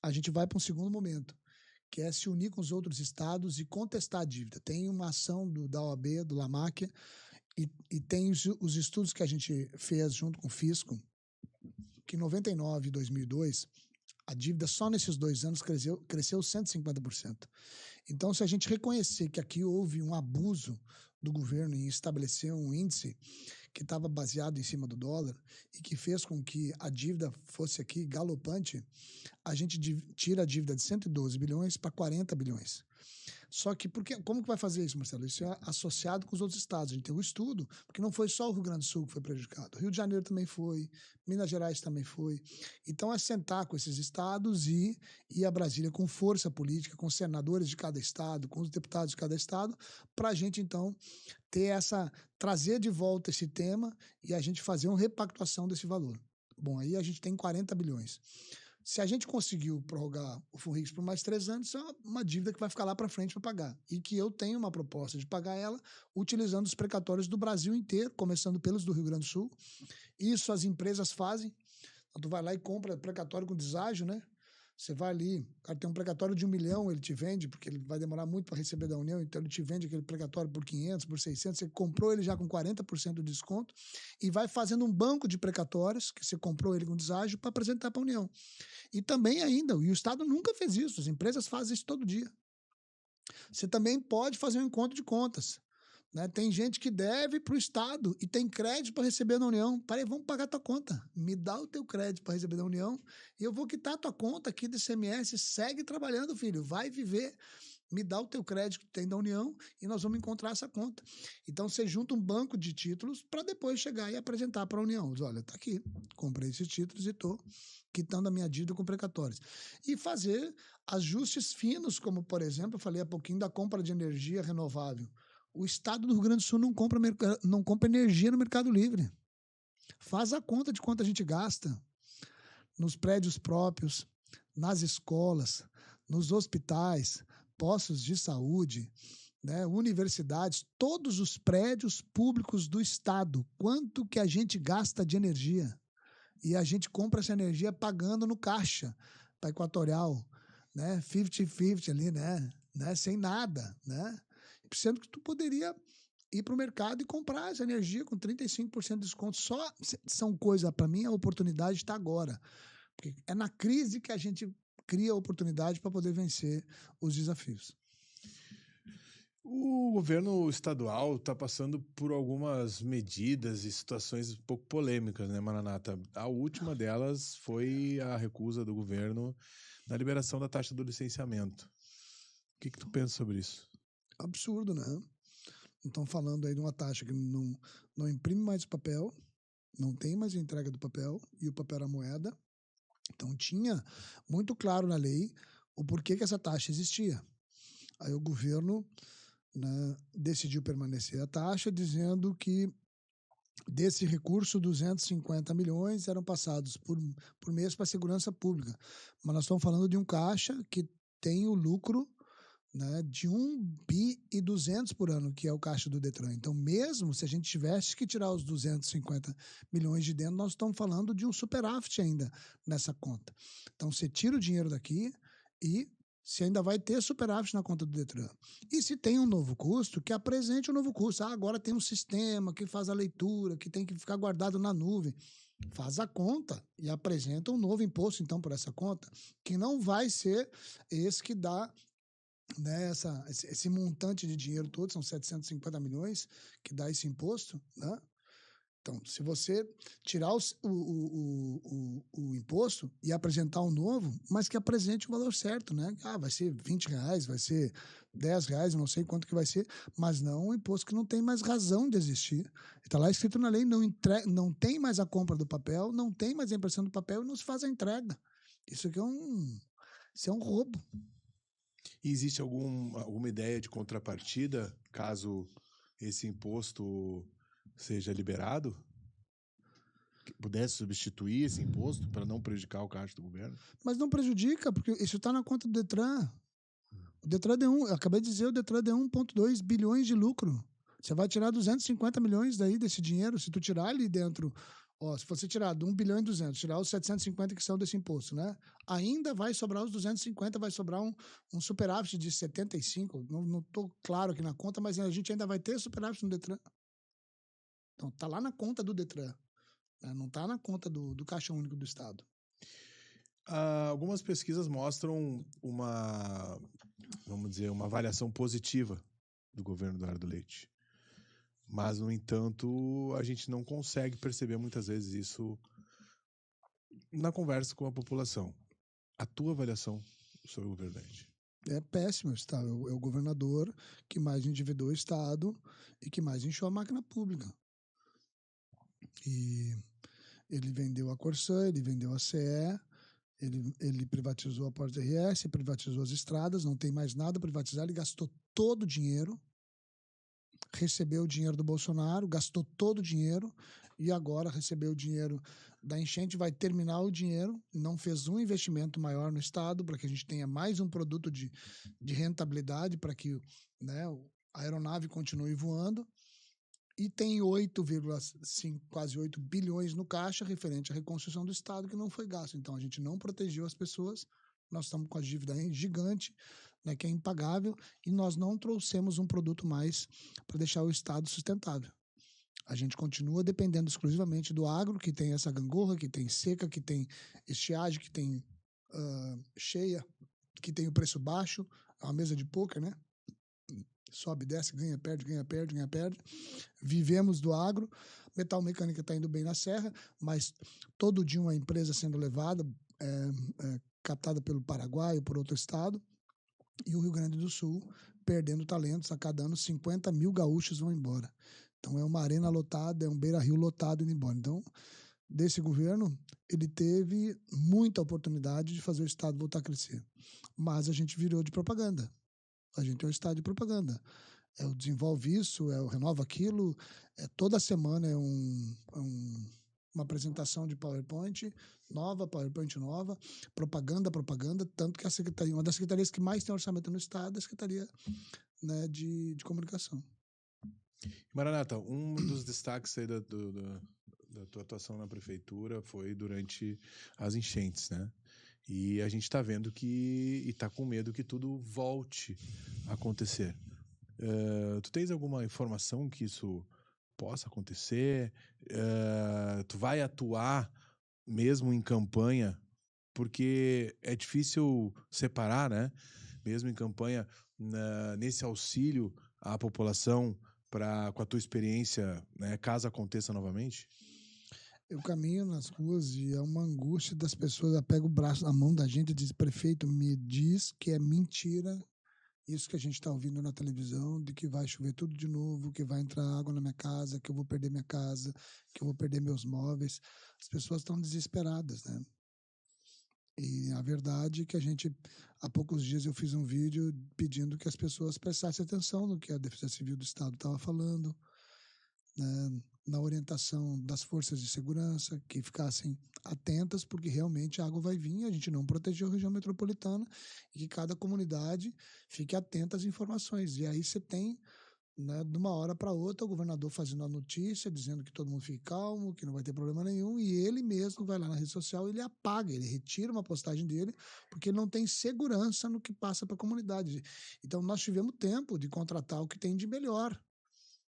B: a gente vai para um segundo momento, que é se unir com os outros estados e contestar a dívida. Tem uma ação da OAB, do LAMAC, e tem os estudos que a gente fez junto com o Fisco, que em 99 e 2002, a dívida só nesses 2 anos cresceu 150%. Então, se a gente reconhecer que aqui houve um abuso do governo em estabelecer um índice que estava baseado em cima do dólar e que fez com que a dívida fosse aqui galopante, a gente tira a dívida de 112 bilhões para 40 bilhões. Só que como que vai fazer isso, Marcelo? Isso é associado com os outros estados. A gente tem um estudo, porque não foi só o Rio Grande do Sul que foi prejudicado. Rio de Janeiro também foi, Minas Gerais também foi. Então é sentar com esses estados e ir a Brasília com força política, com os senadores de cada estado, com os deputados de cada estado, para a gente, então, trazer de volta esse tema e a gente fazer uma repactuação desse valor. Bom, aí a gente tem 40 bilhões. Se a gente conseguiu prorrogar o FUNRIGS por mais 3 anos, isso é uma dívida que vai ficar lá para frente para pagar. E que eu tenho uma proposta de pagar ela utilizando os precatórios do Brasil inteiro, começando pelos do Rio Grande do Sul. Isso as empresas fazem. Então, tu vai lá e compra precatório com deságio, né? Você vai ali, o cara tem um precatório de 1 milhão, ele te vende, porque ele vai demorar muito para receber da União, então ele te vende aquele precatório por 500, por 600, você comprou ele já com 40% de desconto e vai fazendo um banco de precatórios, que você comprou ele com deságio, para apresentar para a União. E também ainda, e o Estado nunca fez isso, as empresas fazem isso todo dia. Você também pode fazer um encontro de contas. Né? Tem gente que deve para o Estado e tem crédito para receber da União. Peraí, vamos pagar tua conta. Me dá o teu crédito para receber da União e eu vou quitar tua conta aqui do ICMS. Segue trabalhando, filho. Vai viver. Me dá o teu crédito que tem da União e nós vamos encontrar essa conta. Então, você junta um banco de títulos para depois chegar e apresentar para a União. Diz, olha, tá aqui, comprei esses títulos e estou quitando a minha dívida com precatórios. E fazer ajustes finos, como, por exemplo, eu falei há pouquinho da compra de energia renovável. O Estado do Rio Grande do Sul não compra energia no Mercado Livre. Faz a conta de quanto a gente gasta nos prédios próprios, nas escolas, nos hospitais, postos de saúde, né, universidades, todos os prédios públicos do Estado. Quanto que a gente gasta de energia? E a gente compra essa energia pagando no caixa, para Equatorial, né, 50-50 ali, né, sem nada, né? Sendo que tu poderia ir para o mercado e comprar essa energia com 35% de desconto. Só são coisas, para mim, a oportunidade está agora. Porque é na crise que a gente cria a oportunidade para poder vencer os desafios.
A: O governo estadual está passando por algumas medidas e situações um pouco polêmicas, né, Maranata? A última delas foi a recusa do governo na liberação da taxa do licenciamento. O que tu pensa sobre isso?
B: Absurdo, né? Estão falando aí de uma taxa que não imprime mais papel, Não tem mais a entrega do papel, e o papel era moeda. Então tinha muito claro na lei o porquê que essa taxa existia. Aí o governo, né, decidiu permanecer a taxa, dizendo que desse recurso, 250 milhões eram passados por mês para a segurança pública. Mas nós estamos falando de um caixa que tem o lucro, né, de 1,2 bi por ano, que é o caixa do Detran. Então, mesmo se a gente tivesse que tirar os 250 milhões de dentro, nós estamos falando de um superávit ainda nessa conta. Então, você tira o dinheiro daqui e você ainda vai ter superávit na conta do Detran. E se tem um novo custo, que apresente o novo custo. Agora tem um sistema que faz a leitura, que tem que ficar guardado na nuvem. Faz a conta e apresenta um novo imposto, então, por essa conta, que não vai ser esse que dá, né, esse montante de dinheiro todo, são 750 milhões, que dá esse imposto, né? Então, se você tirar o imposto e apresentar um novo, mas que apresente o valor certo, né? Vai ser R$20, vai ser R$10, eu não sei quanto que vai ser, mas não um imposto que não tem mais razão de existir. Está lá escrito na lei, não tem mais a compra do papel, não tem mais a impressão do papel e não se faz a entrega. Isso aqui isso é um roubo.
A: E existe alguma ideia de contrapartida caso esse imposto seja liberado? Que pudesse substituir esse imposto para não prejudicar o caixa do governo?
B: Mas não prejudica, porque isso está na conta do Detran. O Detran deu eu acabei de dizer, o Detran deu 1,2 bilhões de lucro. Você vai tirar 250 milhões daí desse dinheiro, se tu tirar ali dentro, se você tirar de 1 bilhão e 200, tirar os 750 que são desse imposto, né? Ainda vai sobrar os 250, vai sobrar um superávit de 75, não estou claro aqui na conta, mas a gente ainda vai ter superávit no Detran. Então, tá lá na conta do Detran, né? Não tá na conta do Caixa Único do Estado.
A: Algumas pesquisas mostram vamos dizer, uma avaliação positiva do governo Eduardo Leite. Mas, no entanto, a gente não consegue perceber muitas vezes isso na conversa com a população. A tua avaliação sobre o governo Leite?
B: É péssimo, tá? É o governador que mais endividou o Estado e que mais inchou a máquina pública. E ele vendeu a Corsã, ele vendeu a CE, ele privatizou a Porto RS, privatizou as estradas, não tem mais nada a privatizar, ele gastou todo o dinheiro, recebeu o dinheiro do Bolsonaro, gastou todo o dinheiro e agora recebeu o dinheiro da enchente, vai terminar o dinheiro, não fez um investimento maior no Estado para que a gente tenha mais um produto de rentabilidade para que, né, a aeronave continue voando, e tem 8,5, quase 8 bilhões no caixa referente à reconstrução do Estado que não foi gasto. Então a gente não protegeu as pessoas, nós estamos com a dívida gigante, né, que é impagável, e nós não trouxemos um produto mais para deixar o Estado sustentável. A gente continua dependendo exclusivamente do agro, que tem essa gangorra, que tem seca, que tem estiagem, que tem cheia, que tem o preço baixo, é uma mesa de pôquer, né? Sobe, desce, ganha, perde, ganha, perde, ganha, perde. Vivemos do agro, Metal Mecânica está indo bem na serra, mas todo dia uma empresa sendo levada, captada pelo Paraguai ou por outro estado, e o Rio Grande do Sul perdendo talentos, a cada ano 50 mil gaúchos vão embora. Então é uma arena lotada, é um beira-rio lotado indo embora. Então, desse governo, ele teve muita oportunidade de fazer o Estado voltar a crescer. Mas a gente virou de propaganda. A gente é um Estado de propaganda. É o desenvolve isso, é o renova aquilo, toda semana é uma apresentação de PowerPoint nova, propaganda, tanto que a secretaria, uma das secretarias que mais tem orçamento no Estado é a Secretaria, né, de Comunicação.
A: Maranata, um dos destaques aí da tua atuação na prefeitura foi durante as enchentes, né? E a gente está vendo e está com medo que tudo volte a acontecer. Tu tens alguma informação que isso possa acontecer? Tu vai atuar mesmo em campanha? Porque é difícil separar, né? Mesmo em campanha, nesse auxílio à população com a tua experiência, né, caso aconteça novamente?
B: Eu caminho nas ruas e é uma angústia das pessoas. Ela pega o braço, a mão da gente e diz: prefeito, me diz que é mentira isso que a gente está ouvindo na televisão, de que vai chover tudo de novo, que vai entrar água na minha casa, que eu vou perder minha casa, que eu vou perder meus móveis. As pessoas estão desesperadas, né? E a verdade é que há poucos dias eu fiz um vídeo pedindo que as pessoas prestassem atenção no que a Defesa Civil do Estado estava falando, né, na orientação das forças de segurança, que ficassem atentas, porque realmente a água vai vir, a gente não protegeu a região metropolitana, e que cada comunidade fique atenta às informações. E aí você tem, né, de uma hora para outra, o governador fazendo a notícia, dizendo que todo mundo fique calmo, que não vai ter problema nenhum, e ele mesmo vai lá na rede social e ele apaga, ele retira uma postagem dele, porque ele não tem segurança no que passa para a comunidade. Então, nós tivemos tempo de contratar o que tem de melhor.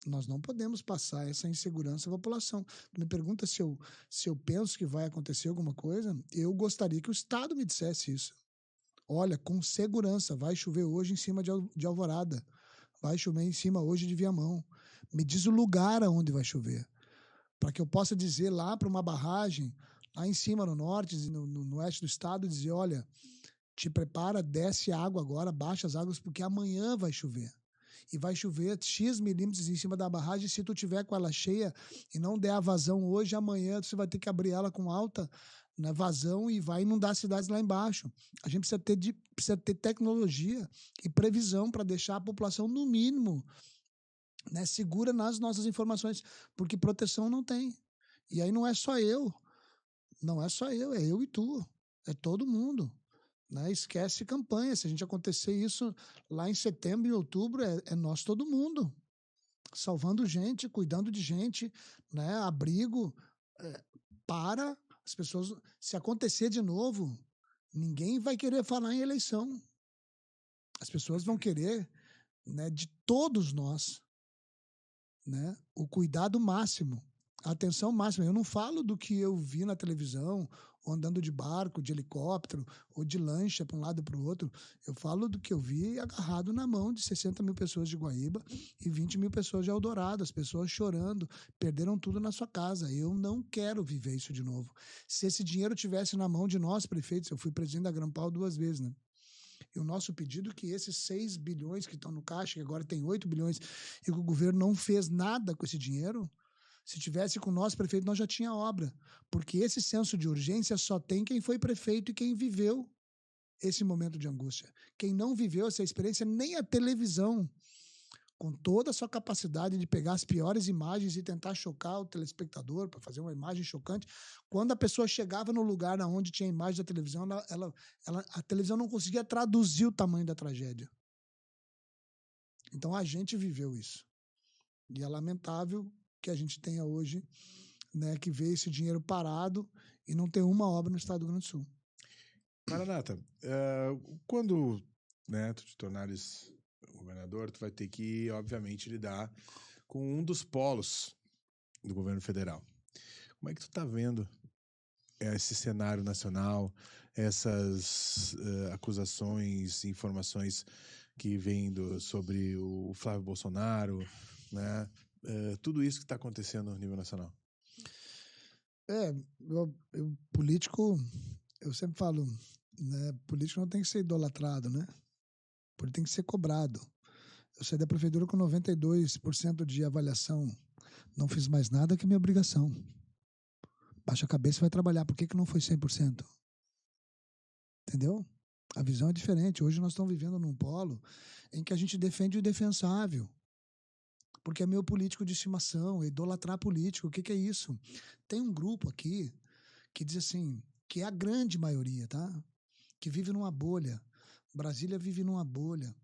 B: Nós não podemos passar essa insegurança à população. Tu me pergunta se eu penso que vai acontecer alguma coisa, eu gostaria que o Estado me dissesse isso. Olha, com segurança, vai chover hoje em cima de Alvorada, vai chover em cima hoje de Viamão. Me diz o lugar aonde vai chover, para que eu possa dizer lá para uma barragem, lá em cima no norte, no oeste do estado, dizer, olha, te prepara, desce água agora, baixa as águas, porque amanhã vai chover. E vai chover X milímetros em cima da barragem. Se tu tiver com ela cheia e não der a vazão hoje, amanhã você vai ter que abrir ela com alta, né, vazão e vai inundar as cidades lá embaixo. A gente precisa ter tecnologia e previsão para deixar a população, no mínimo, né, segura nas nossas informações, porque proteção não tem. E aí não é só eu, é eu e tu, é todo mundo. Né? Esquece campanha. Se a gente acontecer isso lá em setembro e outubro, é nós todo mundo. Salvando gente, cuidando de gente, né? Abrigo para as pessoas. Se acontecer de novo, ninguém vai querer falar em eleição. As pessoas vão querer, né, de todos nós, né, o cuidado máximo, a atenção máxima. Eu não falo do que eu vi na televisão, ou andando de barco, de helicóptero, ou de lancha para um lado e para o outro. Eu falo do que eu vi agarrado na mão de 60 mil pessoas de Guaíba e 20 mil pessoas de Eldorado, as pessoas chorando, perderam tudo na sua casa. Eu não quero viver isso de novo. Se esse dinheiro tivesse na mão de nós, prefeitos, eu fui presidente da Grampal 2 vezes, né? E o nosso pedido é que esses 6 bilhões que estão no caixa, que agora tem 8 bilhões, e que o governo não fez nada com esse dinheiro, se tivesse com o nosso prefeito, nós já tinha obra. Porque esse senso de urgência só tem quem foi prefeito e quem viveu esse momento de angústia. Quem não viveu essa experiência, nem a televisão, com toda a sua capacidade de pegar as piores imagens e tentar chocar o telespectador para fazer uma imagem chocante, quando a pessoa chegava no lugar onde tinha a imagem da televisão, a televisão não conseguia traduzir o tamanho da tragédia. Então a gente viveu isso. E é lamentável que a gente tenha hoje, né, que vê esse dinheiro parado e não tem uma obra no estado do Rio Grande do Sul.
A: Maranata, quando, né, tu te tornares governador, tu vai ter que, obviamente, lidar com um dos polos do governo federal. Como é que tu tá vendo esse cenário nacional, essas acusações, informações que vêm sobre o Flávio Bolsonaro, né? Tudo isso que está acontecendo no nível nacional?
B: Político, eu sempre falo, né, político não tem que ser idolatrado, né? Ele tem que ser cobrado. Eu saí da prefeitura com 92% de avaliação. Não fiz mais nada que minha obrigação. Baixa a cabeça e vai trabalhar. Por que não foi 100%? Entendeu? A visão é diferente. Hoje nós estamos vivendo num polo em que a gente defende o indefensável. Porque é meu político de estimação, é idolatrar político. O que é isso? Tem um grupo aqui que diz assim, que é a grande maioria, tá? Que vive numa bolha. Brasília vive numa bolha.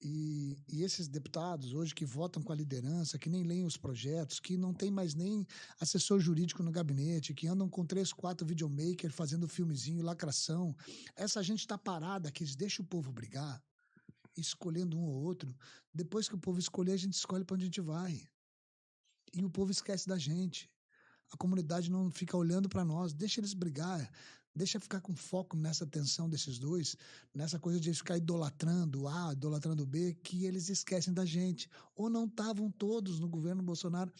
B: E esses deputados hoje que votam com a liderança, que nem leem os projetos, que não tem mais nem assessor jurídico no gabinete, que andam com 3, 4 videomakers fazendo filmezinho, lacração. Essa gente está parada aqui, deixa o povo brigar, escolhendo um ou outro. Depois que o povo escolher, a gente escolhe para onde a gente vai. E o povo esquece da gente. A comunidade não fica olhando para nós, deixa eles brigar. Deixa ficar com foco nessa tensão desses dois, nessa coisa de ficar idolatrando A, idolatrando B, que eles esquecem da gente. Ou não estavam todos no governo Bolsonaro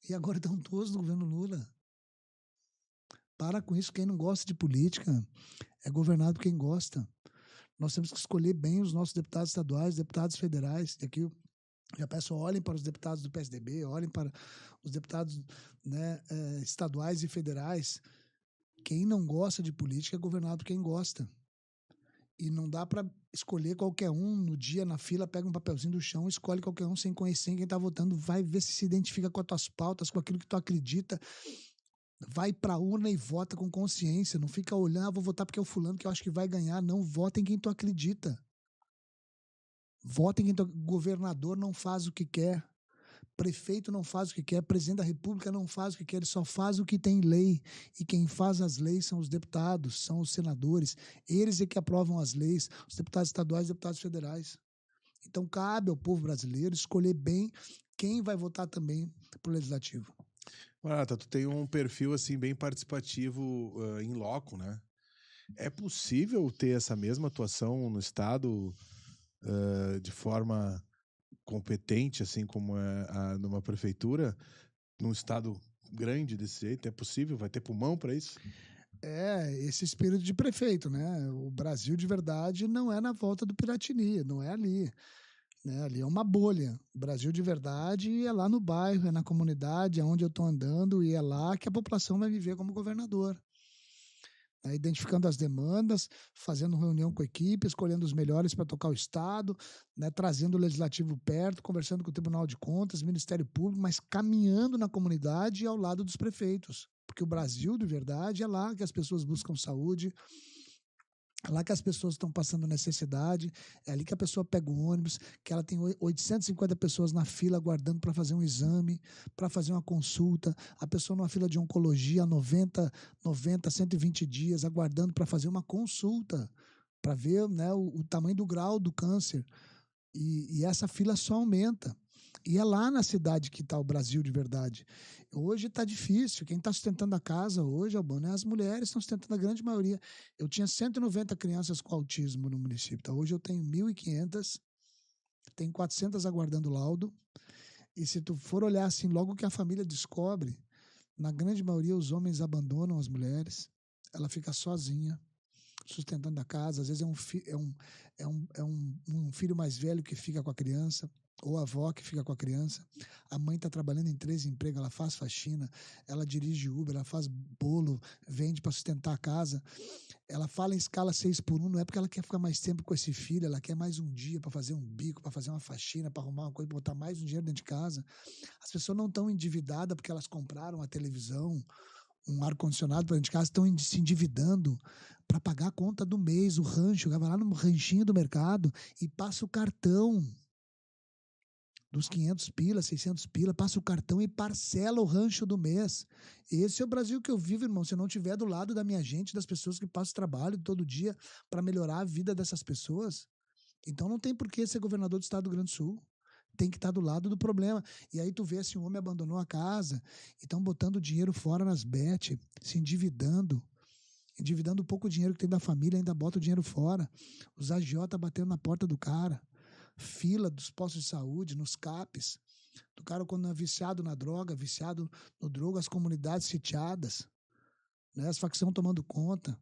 B: e agora estão todos no governo Lula. Para com isso, quem não gosta de política é governado por quem gosta. Nós temos que escolher bem os nossos deputados estaduais, deputados federais. E aqui eu já peço, olhem para os deputados do PSDB, olhem para os deputados, né, estaduais e federais. Quem não gosta de política é governado por quem gosta. E não dá para escolher qualquer um no dia, na fila, pega um papelzinho do chão, escolhe qualquer um sem conhecer quem está votando, vai ver se identifica com as tuas pautas, com aquilo que tu acredita. Vai para a urna e vota com consciência. Não fica olhando, vou votar porque é o fulano que eu acho que vai ganhar. Não, vota em quem tu acredita. Vota em quem tu... Governador não faz o que quer. Prefeito não faz o que quer. Presidente da República não faz o que quer. Ele só faz o que tem lei. E quem faz as leis são os deputados, são os senadores. Eles é que aprovam as leis. Os deputados estaduais e deputados federais. Então, cabe ao povo brasileiro escolher bem quem vai votar também para o Legislativo.
A: Marata, tu tem um perfil assim bem participativo em loco, né? É possível ter essa mesma atuação no Estado de forma competente, assim como numa prefeitura, num Estado grande desse jeito? É possível? Vai ter pulmão para isso?
B: É, esse espírito de prefeito, né? O Brasil de verdade não é na volta do Piratini, não é ali. Né? Ali é uma bolha. O Brasil de verdade é lá no bairro, é na comunidade, é onde eu estou andando, e é lá que a população vai viver como governador. Identificando as demandas, fazendo reunião com a equipe, escolhendo os melhores para tocar o Estado, né? Trazendo o Legislativo perto, conversando com o Tribunal de Contas, Ministério Público, mas caminhando na comunidade e ao lado dos prefeitos. Porque o Brasil de verdade é lá que as pessoas buscam saúde, é lá que as pessoas estão passando necessidade, é ali que a pessoa pega o ônibus, que ela tem 850 pessoas na fila aguardando para fazer um exame, para fazer uma consulta, a pessoa numa fila de oncologia há 90, 120 dias aguardando para fazer uma consulta, para ver, né, o tamanho do grau do câncer. E essa fila só aumenta. E é lá na cidade que está o Brasil de verdade. Hoje está difícil. Quem está sustentando a casa hoje, Albano, é as mulheres, estão sustentando a grande maioria. Eu tinha 190 crianças com autismo no município. Tá? Hoje eu tenho 1.500, tenho 400 aguardando laudo. E se tu for olhar assim, logo que a família descobre, na grande maioria os homens abandonam as mulheres. Ela fica sozinha, sustentando a casa. Às vezes um filho mais velho que fica com a criança, ou a avó que fica com a criança. A mãe está trabalhando em 3 empregos, ela faz faxina, ela dirige Uber, ela faz bolo, vende para sustentar a casa. Ela fala em escala 6x1, não é porque ela quer ficar mais tempo com esse filho, ela quer mais um dia para fazer um bico, para fazer uma faxina, para arrumar uma coisa, para botar mais um dinheiro dentro de casa. As pessoas não estão endividadas porque elas compraram uma televisão, um ar-condicionado para dentro de casa, estão se endividando para pagar a conta do mês, o rancho, vai lá no ranchinho do mercado e passa o cartão dos 500 pila, 600 pila, passa o cartão e parcela o rancho do mês. Esse é o Brasil que eu vivo, irmão. Se eu não estiver do lado da minha gente, das pessoas que passam trabalho todo dia para melhorar a vida dessas pessoas, então não tem por que ser governador do estado do Rio Grande do Sul. Tem que estar do lado do problema. E aí tu vê se um homem abandonou a casa e estão botando dinheiro fora nas bet, se endividando o pouco dinheiro que tem da família, ainda bota o dinheiro fora. Os agiota batendo na porta do cara. Fila dos postos de saúde, nos CAPs. Do cara quando é viciado na droga, viciado no droga, as comunidades sitiadas. Né? As facções tomando conta.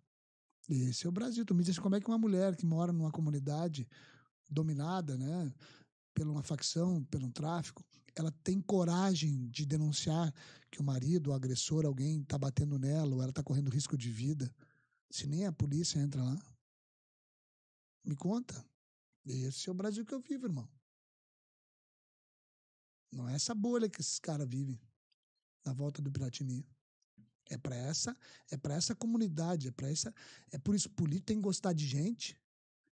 B: Esse é o Brasil. Tu me diz como é que uma mulher que mora numa comunidade dominada, né, por uma facção, por um tráfico, ela tem coragem de denunciar que o marido, o agressor, alguém está batendo nela ou ela está correndo risco de vida, se nem a polícia entra lá? Me conta. Esse é o Brasil que eu vivo, irmão. Não é essa bolha que esses caras vivem na volta do Piratini. É para essa comunidade, é por isso político tem que gostar de gente.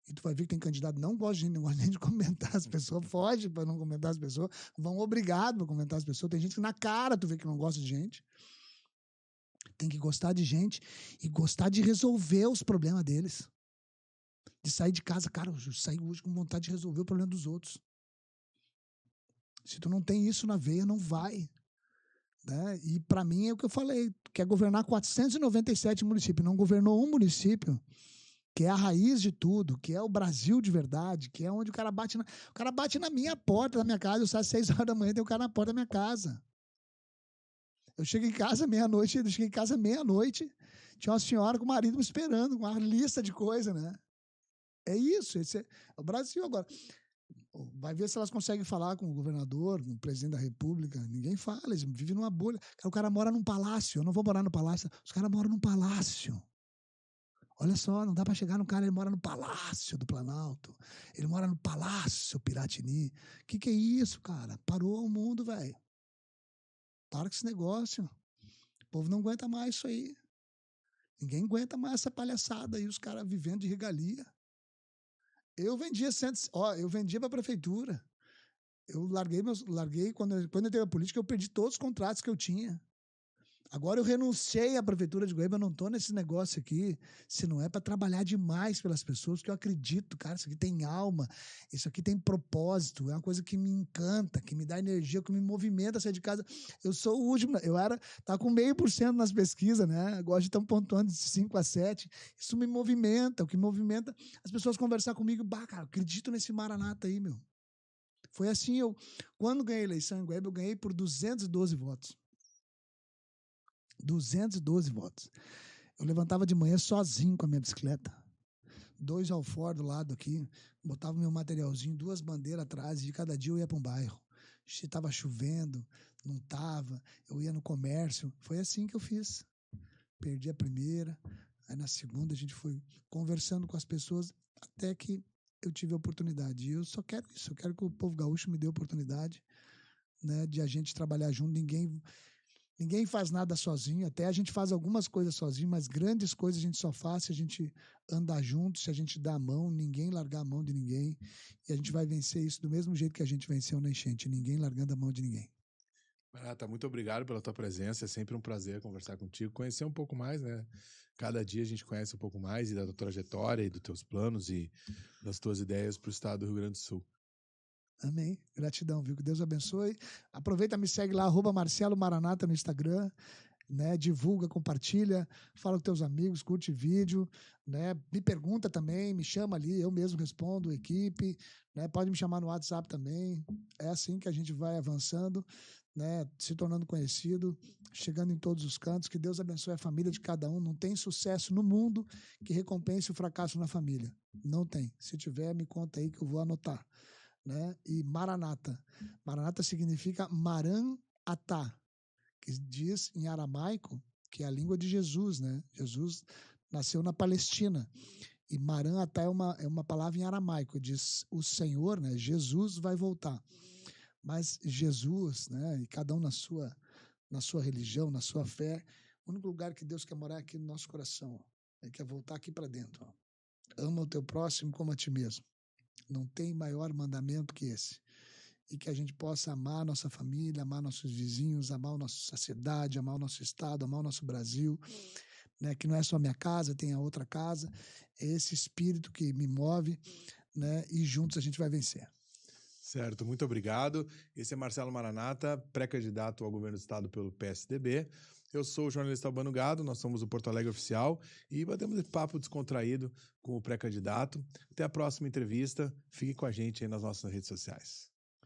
B: E tu vai ver que tem candidato que não gosta de gente, não gosta nem de comentar as pessoas, foge para não comentar as pessoas, vão obrigado para comentar as pessoas. Tem gente que na cara tu vê que não gosta de gente. Tem que gostar de gente e gostar de resolver os problemas deles. De sair de casa, cara, eu saí hoje com vontade de resolver o problema dos outros. Se tu não tem isso na veia, não vai. Né? E para mim é o que eu falei, tu quer governar 497 municípios, não governou um município, que é a raiz de tudo, que é o Brasil de verdade, que é onde o cara bate na minha porta da minha casa, eu saio às 6 horas da manhã, tem um cara na porta da minha casa. Eu chego em casa meia-noite, tinha uma senhora com o marido me esperando, com uma lista de coisa, né? É isso, esse é o Brasil agora. Vai ver se elas conseguem falar com o governador, com o presidente da república. Ninguém fala, eles vivem numa bolha. O cara mora num palácio, eu não vou morar no palácio. Os caras moram num palácio. Olha só, não dá para chegar no cara, ele mora no Palácio do Planalto. Ele mora no Palácio Piratini. Que é isso, cara? Parou o mundo, velho. Para com esse negócio. O povo não aguenta mais isso aí. Ninguém aguenta mais essa palhaçada aí, os caras vivendo de regalia. Eu vendia eu vendia para a prefeitura. Eu larguei quando eu entrei na política, eu perdi todos os contratos que eu tinha. Agora eu renunciei à prefeitura de Goiânia, eu não estou nesse negócio aqui, se não é para trabalhar demais pelas pessoas, porque eu acredito, cara, isso aqui tem alma, isso aqui tem propósito, é uma coisa que me encanta, que me dá energia, que me movimenta a sair de casa. Eu sou o último, estava com 0,5% nas pesquisas, né? Agora já estamos pontuando de 5 a 7. Isso me movimenta, o que movimenta as pessoas conversar comigo, cara, eu acredito nesse Maranata aí, meu. Foi assim, quando ganhei a eleição em Goiânia, eu ganhei por 212 votos. 212 votos. Eu levantava de manhã sozinho com a minha bicicleta. 2 alfor do lado aqui, botava meu materialzinho, 2 bandeiras atrás, e cada dia eu ia para um bairro. Se estava chovendo, não estava, eu ia no comércio. Foi assim que eu fiz. Perdi a primeira, aí na segunda a gente foi conversando com as pessoas até que eu tive a oportunidade. E eu só quero isso, eu quero que o povo gaúcho me dê a oportunidade, né, de a gente trabalhar junto. Ninguém faz nada sozinho, até a gente faz algumas coisas sozinho, mas grandes coisas a gente só faz se a gente andar junto, se a gente dar a mão, ninguém largar a mão de ninguém. E a gente vai vencer isso do mesmo jeito que a gente venceu na enchente, ninguém largando a mão de ninguém.
A: Maranata, muito obrigado pela tua presença, é sempre um prazer conversar contigo, conhecer um pouco mais, né? Cada dia a gente conhece um pouco mais e da tua trajetória e dos teus planos e das tuas ideias para o estado do Rio Grande do Sul.
B: Amém. Gratidão, viu? Que Deus abençoe. Aproveita, me segue lá, @Marcelo Maranata no Instagram, né? Divulga, compartilha, fala com teus amigos, curte vídeo, né? Me pergunta também, me chama ali, eu mesmo respondo, equipe, né? Pode me chamar no WhatsApp também. É assim que a gente vai avançando, né? Se tornando conhecido, chegando em todos os cantos. Que Deus abençoe a família de cada um. Não tem sucesso no mundo que recompense o fracasso na família. Não tem. Se tiver, me conta aí que eu vou anotar. Né? E Maranata. Maranata significa Maran-Atá, que diz em aramaico que é a língua de Jesus, né? Jesus nasceu na Palestina. E Maran-Atá é uma palavra em aramaico, diz o Senhor, né? Jesus vai voltar. Mas Jesus, né? E cada um na sua religião, na sua fé, o único lugar que Deus quer morar é aqui no nosso coração. Ele quer voltar aqui para dentro. Ó. Ama o teu próximo como a ti mesmo. Não tem maior mandamento que esse. E que a gente possa amar a nossa família, amar nossos vizinhos, amar a nossa cidade, amar o nosso estado, amar o nosso Brasil. Né? Que não é só minha casa, tem a outra casa. É esse espírito que me move, né? E juntos a gente vai vencer.
A: Certo, muito obrigado. Esse é Marcelo Maranata, pré-candidato ao governo do estado pelo PSDB. Eu sou o jornalista Albano Gado, nós somos o Porto Alegre Oficial e batemos esse papo descontraído com o pré-candidato. Até a próxima entrevista. Fique com a gente aí nas nossas redes sociais.